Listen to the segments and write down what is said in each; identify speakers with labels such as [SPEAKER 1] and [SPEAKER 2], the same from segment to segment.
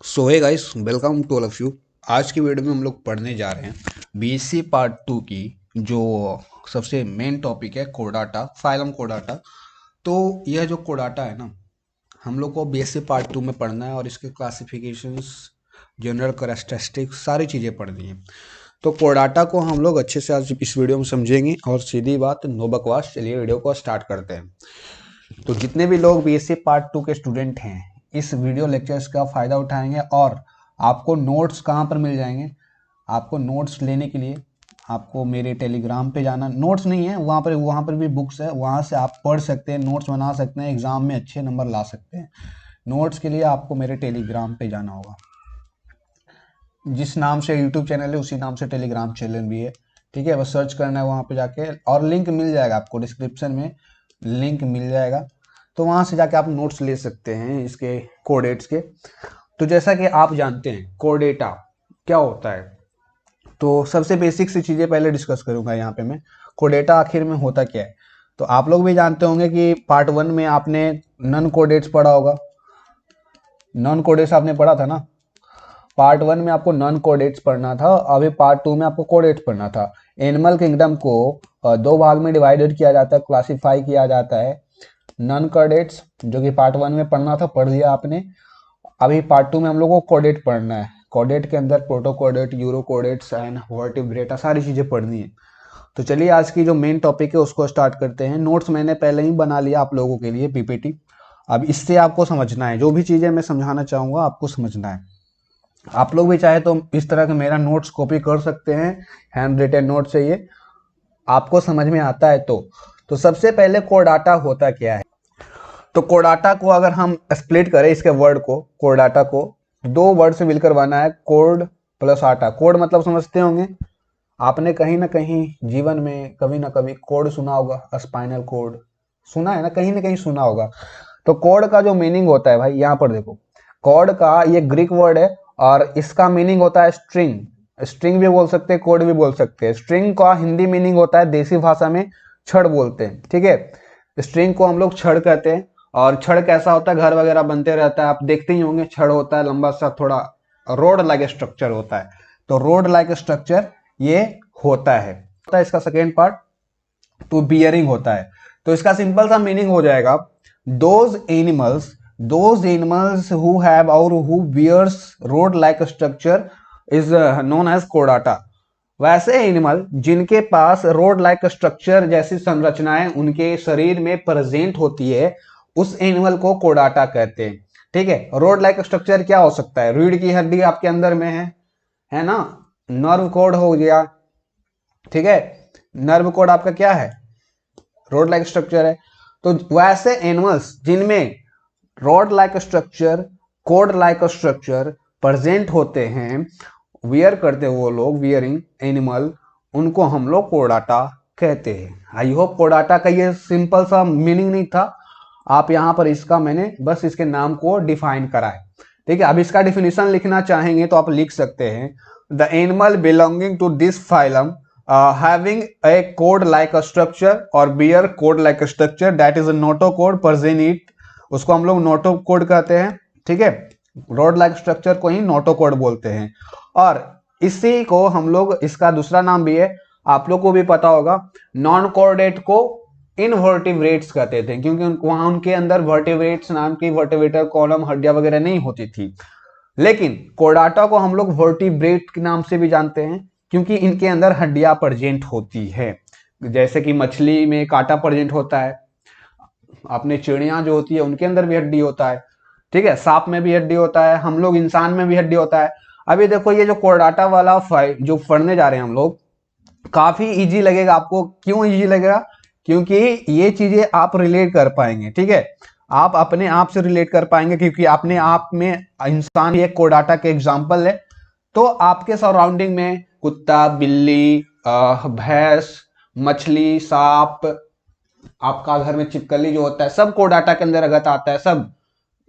[SPEAKER 1] So hey guys, welcome to all of you. आज की video में हम लोग पढ़ने जा रहे हैं बीएससी पार्ट 2 की जो सबसे मेन टॉपिक है कोडाटा, फाइलम कोडाटा। तो यह जो कोडाटा है ना, हम लोग को बीएससी पार्ट 2 में पढ़ना है और इसके क्लासिफिकेशंस, जनरल कैरेक्टरिस्टिक्स, सारी चीज़ें पढ़नी है। तो कोडाटा को हम लोग अच्छे से आज इस वीडियो में समझेंगे और सीधी बात, नो बकवास। चलिए वीडियो को स्टार्ट करते हैं। तो जितने भी लोग बीएससी पार्ट 2 के स्टूडेंट हैं, इस वीडियो लेक्चर्स का फ़ायदा उठाएंगे। और आपको नोट्स कहाँ पर मिल जाएंगे? आपको नोट्स लेने के लिए आपको मेरे टेलीग्राम पे जाना। नोट्स नहीं है, वहाँ पर भी बुक्स है, वहाँ से आप पढ़ सकते हैं, नोट्स बना सकते हैं, एग्ज़ाम में अच्छे नंबर ला सकते हैं। नोट्स के लिए आपको मेरे टेलीग्राम पे जाना होगा। जिस नाम से यूट्यूब चैनल है उसी नाम से टेलीग्राम चैनल भी है, ठीक है। बस सर्च करना है वहाँ पे जाके, और लिंक मिल जाएगा आपको, डिस्क्रिप्शन में लिंक मिल जाएगा। तो वहाँ से जाके आप नोट्स ले सकते हैं इसके कोडेट्स के। तो जैसा कि आप जानते हैं कोडेटा क्या होता है, तो सबसे बेसिक सी चीज़ें पहले डिस्कस करूंगा यहाँ पे मैं। कोडेटा आखिर में होता क्या है? तो आप लोग भी जानते होंगे कि पार्ट 1 में आपने नॉन कोडेट्स पढ़ा होगा। नॉन कोडेट्स आपने पढ़ा था ना। पार्ट 1 में आपको नॉन कोडेट्स पढ़ना था, अभी पार्ट 2 में आपको कोडेट्स पढ़ना था। एनिमल किंगडम को दो भाग में डिवाइडेड किया जाता है, क्लासिफाई किया जाता है। नॉन कोडेट्स जो कि पार्ट 1 में पढ़ना था, पढ़ लिया आपने। अभी पार्ट 2 में हम लोग को कोडेट पढ़ना है। कोडेट के अंदर प्रोटोकोडेट, यूरो कोडेट्स एंड वर्टिब्रेटा, सारी चीज़ें पढ़नी है। तो चलिए आज की जो मेन टॉपिक है उसको स्टार्ट करते हैं। नोट्स मैंने पहले ही बना लिया आप लोगों के लिए, पीपीटी। अब इससे आपको समझना है, जो भी चीज़ें मैं समझाना चाहूँगा आपको समझना है। आप लोग भी चाहे तो इस तरह का मेरा नोट्स कॉपी कर सकते हैं, हैंड रिटन नोट से, ये आपको समझ में आता है तो सबसे पहले कोडाटा होता क्या है? तो कोडाटा को अगर हम स्प्लिट करें, इसके वर्ड को, कोडाटा को दो वर्ड से मिलकर बना है, कोड प्लस आटा। कोड मतलब समझते होंगे आपने, कहीं ना कहीं जीवन में कभी ना कभी कोड सुना होगा, स्पाइनल कोड सुना है ना कहीं सुना होगा। तो कोड का जो मीनिंग होता है भाई, यहाँ पर देखो, कोड का ये ग्रीक वर्ड है और इसका मीनिंग होता है स्ट्रिंग। स्ट्रिंग भी बोल सकते हैं, कोड भी बोल सकते हैं। स्ट्रिंग का हिंदी मीनिंग होता है, देसी भाषा में छड़ बोलते हैं, ठीक है। स्ट्रिंग को हम लोग छड़ कहते हैं। और छड़ कैसा होता है? घर वगैरह बनते रहता है, आप देखते ही होंगे। छड़ होता है लंबा सा, थोड़ा रोड लाइक स्ट्रक्चर होता है। तो रोड लाइक स्ट्रक्चर ये होता है। इसका सेकेंड पार्ट टू बियरिंग होता है। तो इसका सिंपल सा मीनिंग हो जाएगा, दोज एनिमल्स हु हैव और who bears rod like structure is known as कोडाटा। वैसे एनिमल जिनके पास रोड लाइक स्ट्रक्चर जैसी संरचनाएं उनके शरीर में प्रेजेंट होती है, उस एनिमल को कोडाटा कहते हैं, ठीक है। रोड लाइक स्ट्रक्चर क्या हो सकता है? रीढ़ की हड्डी आपके अंदर में है ना। नर्व कोड हो गया, ठीक है। नर्व कोड आपका क्या है? रोड लाइक स्ट्रक्चर है। तो वैसे एनिमल्स जिनमें road like structure, code like structure present होते हैं, वियर करते हैं वो लोग, वियरिंग एनिमल, उनको हम लोग कोडाटा कहते हैं। आई होप कोडाटा का ये सिंपल सा मीनिंग नहीं था, आप यहाँ पर इसका मैंने बस इसके नाम को डिफाइन करा है, ठीक है। अब इसका डिफिनेशन लिखना चाहेंगे तो आप लिख सकते हैं, the animal belonging to this phylum having a code like a structure or bear code like a structure that is a notocode present it, उसको हम लोग नोटो कोड कहते हैं, ठीक है। रोड लाइक स्ट्रक्चर को ही नोटो कोड बोलते हैं। और इसी को हम लोग, इसका दूसरा नाम भी है, आप लोग को भी पता होगा, नॉन कोऑर्डिनेट को इनवर्टिब्रेट्स कहते थे, क्योंकि वहां उनके अंदर वर्टिब्रेट्स नाम की वर्टिब्रेटर कॉलम हड्डियां वगैरह नहीं होती थी। लेकिन कोडाटा को हम लोग वर्टिब्रेट के नाम से भी जानते हैं, क्योंकि इनके अंदर हड्डियां प्रेजेंट होती है। जैसे कि मछली में कांटा प्रेजेंट होता है, अपने चिड़िया जो होती है उनके अंदर भी हड्डी होता है, ठीक है। सांप में भी हड्डी होता है, हम लोग इंसान में भी हड्डी होता है। अभी देखो ये जो कोडाटा वाला फाइल जो पढ़ने जा रहे हैं हम लोग, काफी इजी लगेगा आपको। क्यों इजी लगेगा? क्योंकि ये चीजें आप रिलेट कर पाएंगे, ठीक है। आप अपने आप से रिलेट कर पाएंगे, क्योंकि अपने आप में इंसान एक कोडाटा के एग्जाम्पल है। तो आपके सराउंडिंग में कुत्ता, बिल्ली, भैंस, मछली, सांप, आपका घर में छिपकली जो होता है, सब कोडाटा के अंदर अगत आता है। सब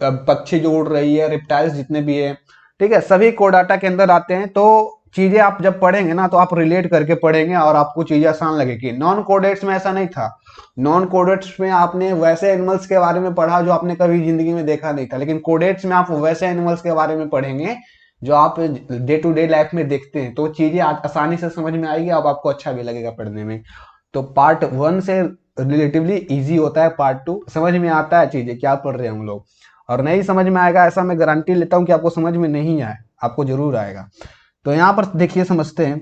[SPEAKER 1] पक्षी जो उड़ रही है, रिप्टाइल्स जितने भी है, ठीक है, सभी कोडाटा के अंदर आते हैं। तो चीजें आप जब पढ़ेंगे ना तो आप रिलेट करके पढ़ेंगे और आपको चीजें आसान लगेगी। नॉन कोडेट्स में ऐसा नहीं था। नॉन कोडेट्स में आपने वैसे एनिमल्स के बारे में पढ़ा जो आपने कभी जिंदगी में देखा नहीं था, लेकिन कोडेट्स में आप वैसे एनिमल्स के बारे में पढ़ेंगे जो आप डे टू डे लाइफ में देखते हैं, तो चीजें आसानी से समझ में आएगी, अब आपको अच्छा भी लगेगा पढ़ने में। तो पार्ट 1 से रिलेटिवली इजी होता है, पार्ट 2 समझ में आता है चीजें क्या पढ़ रहे हैं हम लोग। और नहीं समझ में आएगा ऐसा मैं गारंटी लेता हूं कि आपको समझ में नहीं आए, आपको जरूर आएगा। तो यहाँ पर देखिए समझते हैं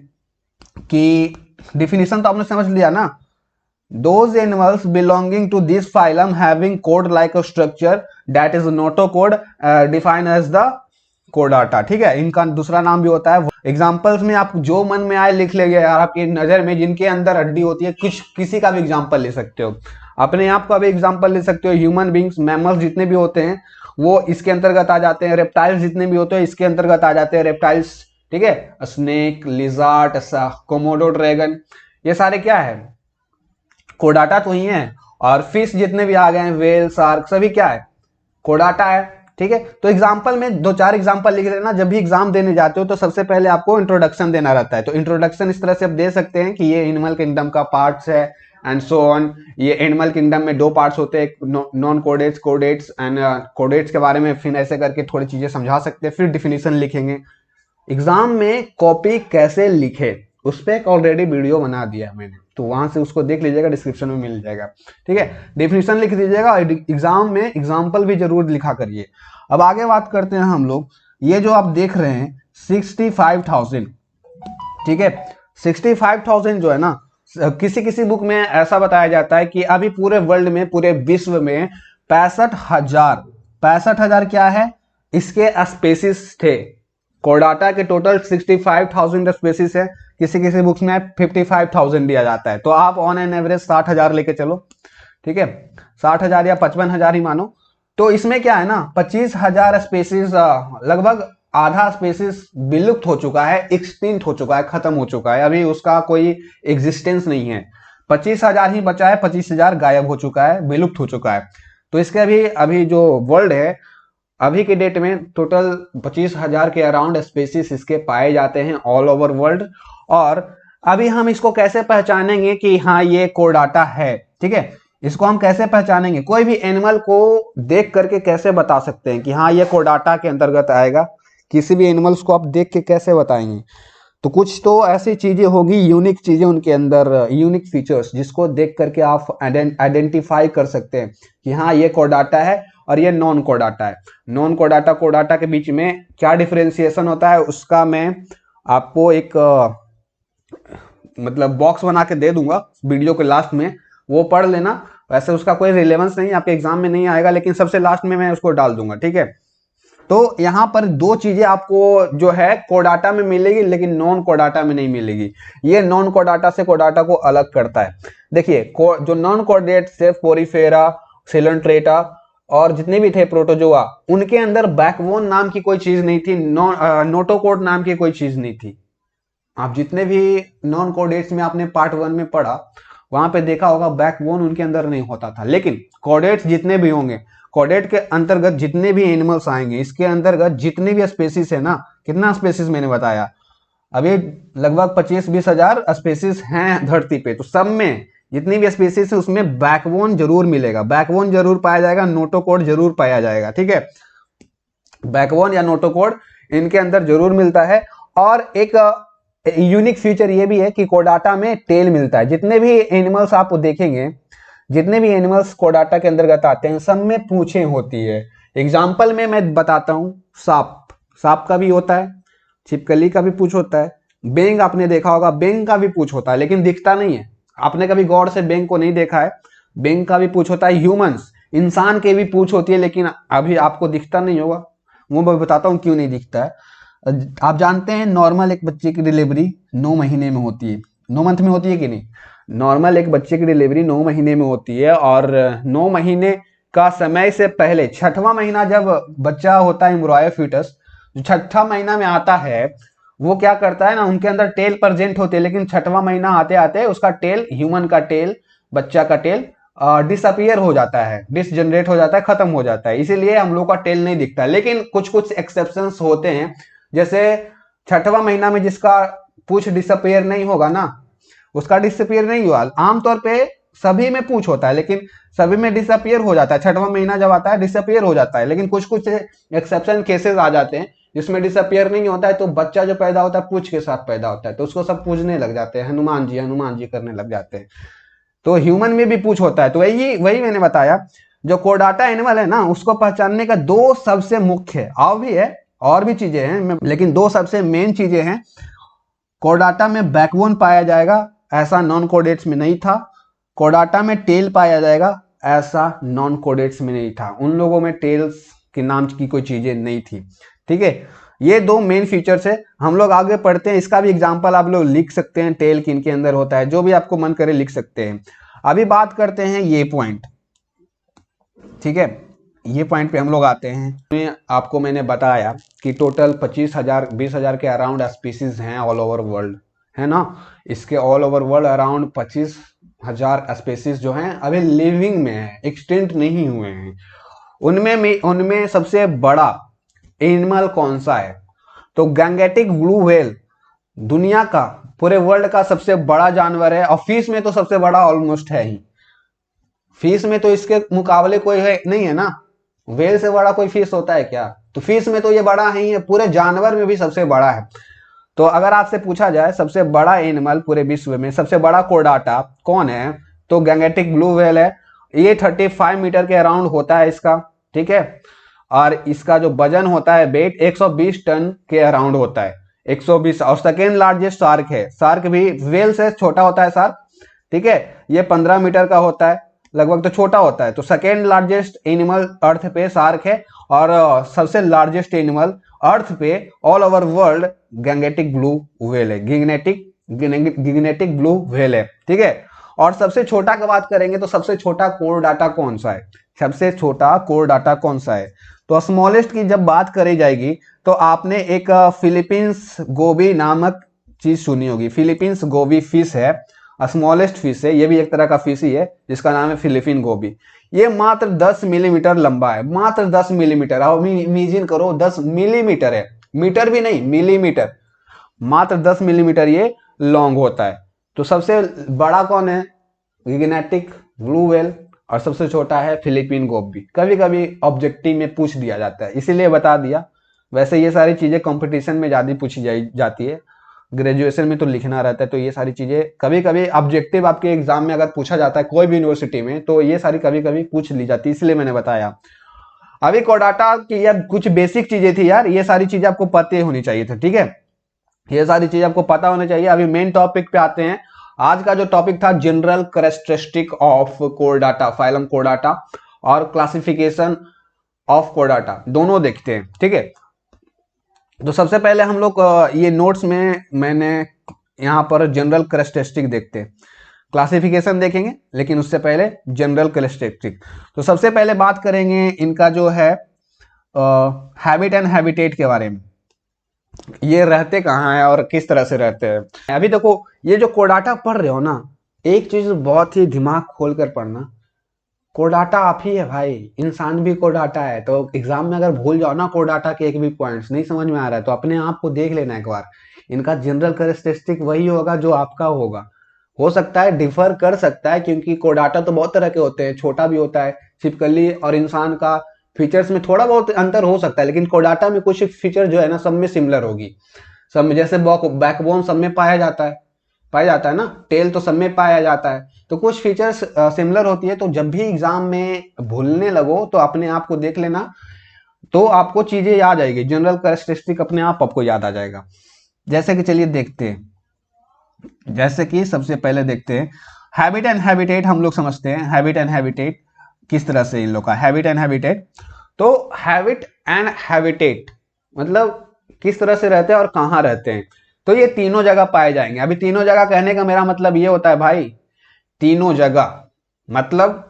[SPEAKER 1] कि डिफिनीशन तो आपने समझ लिया ना। Those animals belonging to this phylum having code-like a structure that is notocode defined as the chordata। ठीक है, इनका दूसरा नाम भी होता है। एग्जाम्पल्स में आप जो मन में आए लिख लेंगे यार, आपकी नजर में जिनके अंदर हड्डी होती है, कुछ किसी का भी एग्जाम्पल ले सकते हो, अपने आप का भी एग्जाम्पल ले सकते हो। ह्यूमन बींग्स, मैमल्स जितने भी होते हैं वो इसके अंतर्गत आ जाते हैं। रेप्टाइल्स जितने भी होते हैं इसके अंतर्गत आ जाते हैं, रेप्टाइल्स। ठीक है, स्नेक, लिजार्ड, कोमोडो ड्रैगन, ये सारे क्या है, कोडाटा तो ही है। और फिश जितने भी आ गए हैं, वेल, शार्क, सभी क्या है, कोडाटा है। ठीक है, तो एग्जाम्पल में 2-4 एग्जाम्पल लिख लेना। जब भी एग्जाम देने जाते हो तो सबसे पहले आपको इंट्रोडक्शन देना रहता है। तो इंट्रोडक्शन इस तरह से आप दे सकते हैं कि ये एनिमल किंगडम का पार्ट्स है एंड सो ऑन। ये एनिमल किंगडम में 2 पार्ट्स होते हैं, नॉन कोडेट्स, कोडेट्स एंड कोडेट्स के बारे में फिर ऐसे करके थोड़ी चीजें समझा सकते हैं, फिर डिफिनीशन लिखेंगे। एग्जाम में कॉपी कैसे लिखे उस पर एक ऑलरेडी वीडियो बना दिया है मैंने, तो वहां से उसको देख लीजिएगा, डिस्क्रिप्शन में मिल जाएगा। ठीक है, डेफिनेशन लिख दीजिएगा, एग्जाम में एग्जाम्पल भी जरूर लिखा करिए। अब आगे बात करते हैं हम लोग। ये जो आप देख रहे हैं 65,000, ठीक है, 65,000 जो है ना, किसी किसी बुक में ऐसा बताया जाता है कि अभी पूरे वर्ल्ड में, पूरे विश्व में 65,000 क्या है, इसके स्पेसिस थे। कोडाटा के टोटल 65,000 स्पेसिस है, किसी किसी बुक्स में 55,000 दिया जाता है। तो आप ऑन एन एवरेज 60,000 लेके चलो। ठीक है, 60,000 या 55,000 ही मानो। तो इसमें क्या है ना, 25,000 स्पेसिस, लगभग आधा स्पेसिस विलुप्त हो चुका है, एक्सटिंक्ट हो चुका है, खत्म हो चुका है, अभी उसका कोई एग्जिस्टेंस नहीं है। 25,000 ही बचा है, 25,000 गायब हो चुका है, विलुप्त हो चुका है। तो इसके अभी जो वर्ल्ड है अभी के डेट में टोटल 25,000 के अराउंड स्पेसीज इसके पाए जाते हैं ऑल ओवर वर्ल्ड। और अभी हम इसको कैसे पहचानेंगे कि हाँ ये कोडाटा है। ठीक है, इसको हम कैसे पहचानेंगे, कोई भी एनिमल को देख करके कैसे बता सकते हैं कि हाँ ये कोडाटा के अंतर्गत आएगा, किसी भी एनिमल्स को आप देख के कैसे बताएंगे। तो कुछ तो ऐसी चीजें होगी, यूनिक चीजें उनके अंदर, यूनिक फीचर्स, जिसको देख करके आप आइडेंटिफाई कर सकते हैं कि हाँ ये कोडाटा है और ये नॉन कोडाटा है। नॉन कोडाटा कोडाटा के बीच में क्या डिफरेंशिएशन होता है उसका मैं आपको एक मतलब बॉक्स बना के दे दूंगा वीडियो के लास्ट में, वो पढ़ लेना। वैसे उसका कोई रिलेवेंस नहीं, आपके एग्जाम में नहीं आएगा, लेकिन सबसे लास्ट में मैं उसको डाल दूंगा। ठीक है, तो यहां पर 2 चीजें आपको जो है कोडाटा में मिलेगी, लेकिन नॉन कोडाटा में नहीं मिलेगी। ये नॉन कोडाटा से कोडाटा को अलग करता है। देखिए जो नॉन कोडेट से पोरीफेरा, सिलेंट्रेटा और जितने भी थे प्रोटोजोआ, उनके अंदर बैकबोन नाम की कोई चीज नहीं थी, नोटोकोड नाम की कोई चीज नहीं थी। आप जितने भी नॉन कोडेट्स में आपने पार्ट 1 में पढ़ा, वहां पे देखा होगा बैकबोन उनके अंदर नहीं होता था। लेकिन कोडेट्स जितने भी होंगे, कोडेट के अंतर्गत जितने भी एनिमल्स आएंगे, इसके अंतर्गत जितने भी स्पेसीज है ना, कितना स्पेसीज मैंने बताया, अभी लगभग 25-20 हजार स्पेसीज हैं धरती पे। तो सब में जितनी भी स्पेसीज है उसमें बैकबोन जरूर मिलेगा, बैकबोन जरूर पाया जाएगा, नोटोकोड जरूर पाया जाएगा। ठीक है, बैकबोन या नोटोकोड इनके अंदर जरूर मिलता है। और एक यूनिक फीचर ये भी है कि कोडाटा में टेल मिलता है। जितने भी एनिमल्स आप देखेंगे, जितने भी एनिमल्स कोडाटा के अंतर्गत आते हैं, सब में पूंछें होती है। एग्जाम्पल में मैं बताता हूं, सांप का भी होता है, छिपकली का भी पूंछ होता है, बेंग आपने देखा होगा, बेंग का भी पूंछ होता है, लेकिन दिखता नहीं है। आपने कभी गौर से बेंग को नहीं देखा है, बेंग का भी पूंछ होता है। ह्यूमंस, इंसान के भी पूंछ होती है, लेकिन अभी आपको दिखता नहीं होगा, वो मैं बताता हूँ क्यों नहीं दिखता है। आप जानते हैं नॉर्मल एक बच्चे की डिलीवरी 9 महीने में होती है, 9 मंथ में होती है कि नहीं। नॉर्मल एक बच्चे की डिलीवरी 9 महीने में होती है, और 9 महीने का समय से पहले 6वां महीना जब बच्चा होता है, एम्ब्रॉय फीटस जो 6वां महीना में आता है, वो क्या करता है ना, उनके अंदर टेल प्रेजेंट होते हैं, लेकिन 6वां महीना आते आते उसका टेल, ह्यूमन का टेल, बच्चा का टेल डिसअपियर हो जाता है, डिसजनरेट हो जाता है, खत्म हो जाता है। इसीलिए हम लोग का टेल नहीं दिखता है। लेकिन कुछ कुछ एक्सेप्शंस होते हैं, जैसे छठवां महीना में जिसका पूछ डिसअपियर नहीं होगा ना, उसका डिसअपियर नहीं हुआ। आमतौर पे सभी में पूछ होता है, लेकिन सभी में डिसअपियर हो जाता है। छठवां महीना जब आता है डिसअपियर हो जाता है, लेकिन कुछ कुछ एक्सेप्शन केसेस आ जाते हैं जिसमें डिसअपियर नहीं होता है, तो बच्चा जो पैदा होता है पूछ के साथ पैदा होता है, तो उसको सब पूछने लग जाते हैं, हनुमान जी करने लग जाते हैं। तो ह्यूमन में भी पूछ होता है। तो वही वही मैंने बताया, जो कोडाटा एनिमल है ना, उसको पहचानने का दो सबसे मुख्य है, और भी है, और भी चीजें हैं, लेकिन दो सबसे मेन चीजें हैं। कोडाटा में बैकबोन पाया जाएगा, ऐसा नॉन कोडेट्स में नहीं था। कोडाटा में टेल पाया जाएगा, ऐसा नॉन कोडेट्स में नहीं था। उन लोगों में टेल्स के नाम की कोई चीजें नहीं थी। ठीक है, ये दो मेन फीचर्स है। हम लोग आगे पढ़ते हैं, इसका भी एग्जांपल आप लोग लिख सकते हैं, टेल किन के अंदर होता है, जो भी आपको मन करे लिख सकते हैं। अभी बात करते हैं ये पॉइंट। ठीक है, ये पॉइंट पे हम लोग आते हैं। आपको मैंने बताया कि टोटल 25,000 20,000 के अराउंड स्पीसीज हैं ऑल ओवर वर्ल्ड, है ना। इसके all over world around 25,000 species जो हैं अभी लिविंग में है, एक्सटिंक्ट नहीं हुए हैं। उनमें सबसे बड़ा एनिमल कौन सा है? तो गैंगेटिक ब्लू व्हेल दुनिया का, पूरे वर्ल्ड का सबसे बड़ा जानवर है, और फिश में तो सबसे बड़ा ऑलमोस्ट है ही। फिश में तो इसके मुकाबले कोई है नहीं है ना, व्हेल से बड़ा कोई फिश होता है क्या? तो फिश में तो ये बड़ा ही है, पूरे जानवर में भी सबसे बड़ा है। तो अगर आपसे पूछा जाए सबसे बड़ा एनिमल पूरे विश्व में, सबसे बड़ा कोडाटा कौन है, तो गैंगेटिक ब्लू व्हेल है। ये 35 मीटर के अराउंड होता है इसका। ठीक है, और इसका जो वजन होता है वेट 120 टन के अराउंड होता है, 120। और सेकेंड लार्जेस्ट शार्क है, शार्क भी व्हेल से छोटा होता है शार्क। ठीक है, ये 15 मीटर का होता है लगभग, तो छोटा होता है। तो सेकेंड लार्जेस्ट एनिमल अर्थ पे शार्क है, और सबसे लार्जेस्ट एनिमल अर्थ पे all over world Gangetic blue whale है, गिगनेटिक ब्लू व्हेल है। ठीक है, और सबसे छोटा की बात करेंगे तो सबसे छोटा कोर डाटा कौन सा है? सबसे छोटा कोर डाटा कौन सा है? तो स्मॉलेस्ट की जब बात करी जाएगी तो आपने एक फिलीपींस गोबी नामक चीज सुनी होगी। फिलीपींस गोबी फिश है, स्मॉलेस्ट फिश है, ये भी एक तरह का फिश ही है जिसका नाम है फिलीपीन गोबी। ये मात्र 10 मिलीमीटर लंबा है, मात्र 10 मिलीमीटर। अब इमेजिन करो 10 मिलीमीटर है, मीटर भी नहीं मिलीमीटर, मात्र 10 मिलीमीटर ये लॉन्ग होता है। तो सबसे बड़ा कौन है? गिगनेटिक ब्लू व्हेल, और सबसे छोटा है फिलीपीन गोबी। कभी कभी ऑब्जेक्टिव में पूछ दिया जाता है, इसीलिए बता दिया। वैसे ये सारी चीजें कंपटीशन में ज्यादा पूछी जाती है, ग्रेजुएशन में तो लिखना रहता है। तो ये सारी चीजें कभी कभी ऑब्जेक्टिव आपके एग्जाम में अगर पूछा जाता है कोई भी यूनिवर्सिटी में, तो ये सारी कभी कभी पूछ ली जाती है, इसलिए मैंने बताया। अभी कोडाटा की यार कुछ बेसिक चीजें थी यार, ये सारी चीजें आपको पता होनी चाहिए थी। ठीक है, ये सारी चीजें आपको पता होनी चाहिए। अभी मेन टॉपिक पे आते हैं। आज का जो टॉपिक था जनरल कैरेक्टरिस्टिक ऑफ कोरडाटा, फाइलम कोरडाटा, और क्लासिफिकेशन ऑफ कोरडाटा, दोनों देखते हैं। ठीक है, तो सबसे पहले हम लोग ये नोट्स में मैंने यहाँ पर जनरल कैरेक्टरिस्टिक देखते हैं, क्लासिफिकेशन देखेंगे, लेकिन उससे पहले जनरल कैरेक्टरिस्टिक। तो सबसे पहले बात करेंगे इनका जो है हैबिट एंड हैबिटेट के बारे में। ये रहते कहाँ हैं और किस तरह से रहते हैं। अभी देखो, ये जो कोडाटा पढ़ रहे हो ना, एक चीज बहुत ही दिमाग खोल कर पढ़ना, कोडाटा आप ही है भाई, इंसान भी कोडाटा है। तो एग्जाम में अगर भूल जाओ ना कोडाटा के एक भी पॉइंट्स नहीं समझ में आ रहा है, तो अपने आप को देख लेना एक बार। इनका जनरल कैरेक्टरिस्टिक वही होगा जो आपका होगा। हो सकता है डिफर कर सकता है, क्योंकि कोडाटा तो बहुत तरह के होते हैं, छोटा भी होता है, छिपकली और इंसान का फीचर्स में थोड़ा बहुत अंतर हो सकता है, लेकिन कोडाटा में कुछ फीचर जो है ना सब में सिमिलर होगी। सब में जैसे बैकबोन सब में पाया जाता है ना, टेल तो सब में पाया जाता है, तो कुछ फीचर्स सिमिलर होती है। तो जब भी एग्जाम में भूलने लगो तो अपने आप को देख लेना, तो आपको चीजें याद आएगी, जनरल कैरेक्टरिस्टिक अपने आप आपको याद आ जाएगा। जैसे कि चलिए देखते हैं, जैसे कि सबसे पहले देखते हैं हैबिट एंड हैबिटेट। हम लोग समझते हैं हैबिट एंड हैबिटेट किस तरह से इन लोग का हैबिट एंड हैबिटेट। तो हैबिट एंड हैबिटेट मतलब किस तरह से रहते हैं और कहाँ रहते हैं। तो ये तीनों जगह पाए जाएंगे। अभी तीनों जगह कहने का मेरा मतलब ये होता है भाई, तीनों जगह मतलब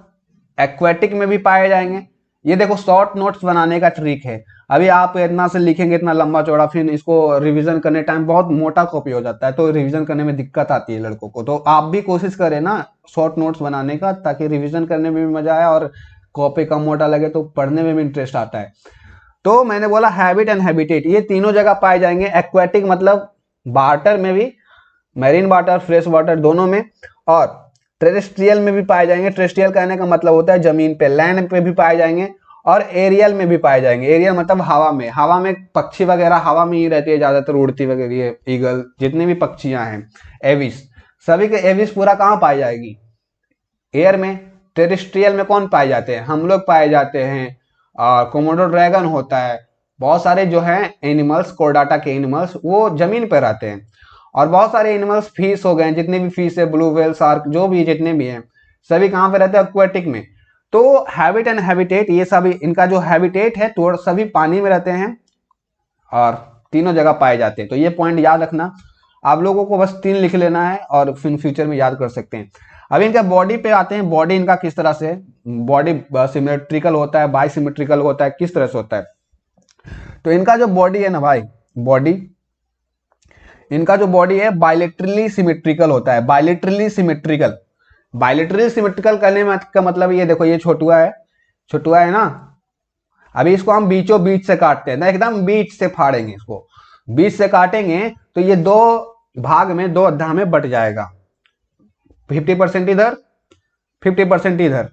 [SPEAKER 1] एक्वेटिक में भी पाए जाएंगे। ये देखो शॉर्ट नोट्स बनाने का ट्रिक है। अभी आप इतना से लिखेंगे, इतना लंबा चौड़ा, फिर इसको रिवीजन करने टाइम बहुत मोटा कॉपी हो जाता है, तो रिवीजन करने में दिक्कत आती है लड़कों को। तो आप भी कोशिश करें ना शॉर्ट नोट्स बनाने का, ताकि रिवीजन करने में भी मजा आए और कॉपी कम मोटा लगे तो पढ़ने में भी इंटरेस्ट आता है। तो मैंने बोला हैबिट एंड हैबिटेट, ये तीनों जगह पाए जाएंगे। एक्वेटिक मतलब वाटर में भी, मैरीन वाटर, फ्रेश वाटर दोनों में, और टेरेस्ट्रियल में भी पाए जाएंगे। टेरेस्ट्रियल कहने का मतलब होता है जमीन पे, लैंड पे भी पाए जाएंगे, और एरियल में भी पाए जाएंगे। एरियल मतलब हवा में, हवा में पक्षी वगैरह हवा में ही रहती है ज्यादातर, उड़ती वगैरह, ईगल, जितनी भी पक्षियां हैं, एविस, सभी के एविस पूरा कहाँ पाई जाएगी? एयर में। टेरेस्ट्रियल में कौन पाए जाते हैं? हम लोग पाए जाते हैं, कोमोडो ड्रैगन होता है, बहुत सारे जो है एनिमल्स, कोर्डाटा के एनिमल्स वो जमीन पर रहते हैं। और बहुत सारे एनिमल्स, फिश हो गए, जितने भी फिश है, ब्लू व्हेल, शार्क, जो भी जितने भी हैं, सभी कहाँ पे रहते हैं? एक्वेटिक में। तो हैबिट एंड हैबिटेट, ये सभी इनका जो हैबिटेट है तो सभी पानी में रहते हैं और तीनों जगह पाए जाते हैं। तो ये पॉइंट याद रखना, आप लोगों को बस 3 लिख लेना है और फिर फ्यूचर में याद कर सकते हैं। अब इनका बॉडी पे आते हैं। बॉडी इनका किस तरह से, बॉडी सिमेट्रिकल होता है, बाई सिमेट्रिकल होता है, किस तरह से होता है? तो इनका जो बॉडी है ना भाई, बॉडी, इनका जो बॉडी है बायलेटरली सिमेट्रिकल होता है। बायलेटरली सिमेट्रिकल, बायलेटरली सिमेट्रिकल करने में का मतलब ये देखो, ये छोटुआ है, छोटुआ है ना, अभी इसको हम बीचों बीच से काटते हैं ना, एकदम बीच से फाड़ेंगे इसको, बीच से काटेंगे तो ये 2 भाग में, 2 अध्याय में बट जाएगा, 50% इधर, 50% इधर।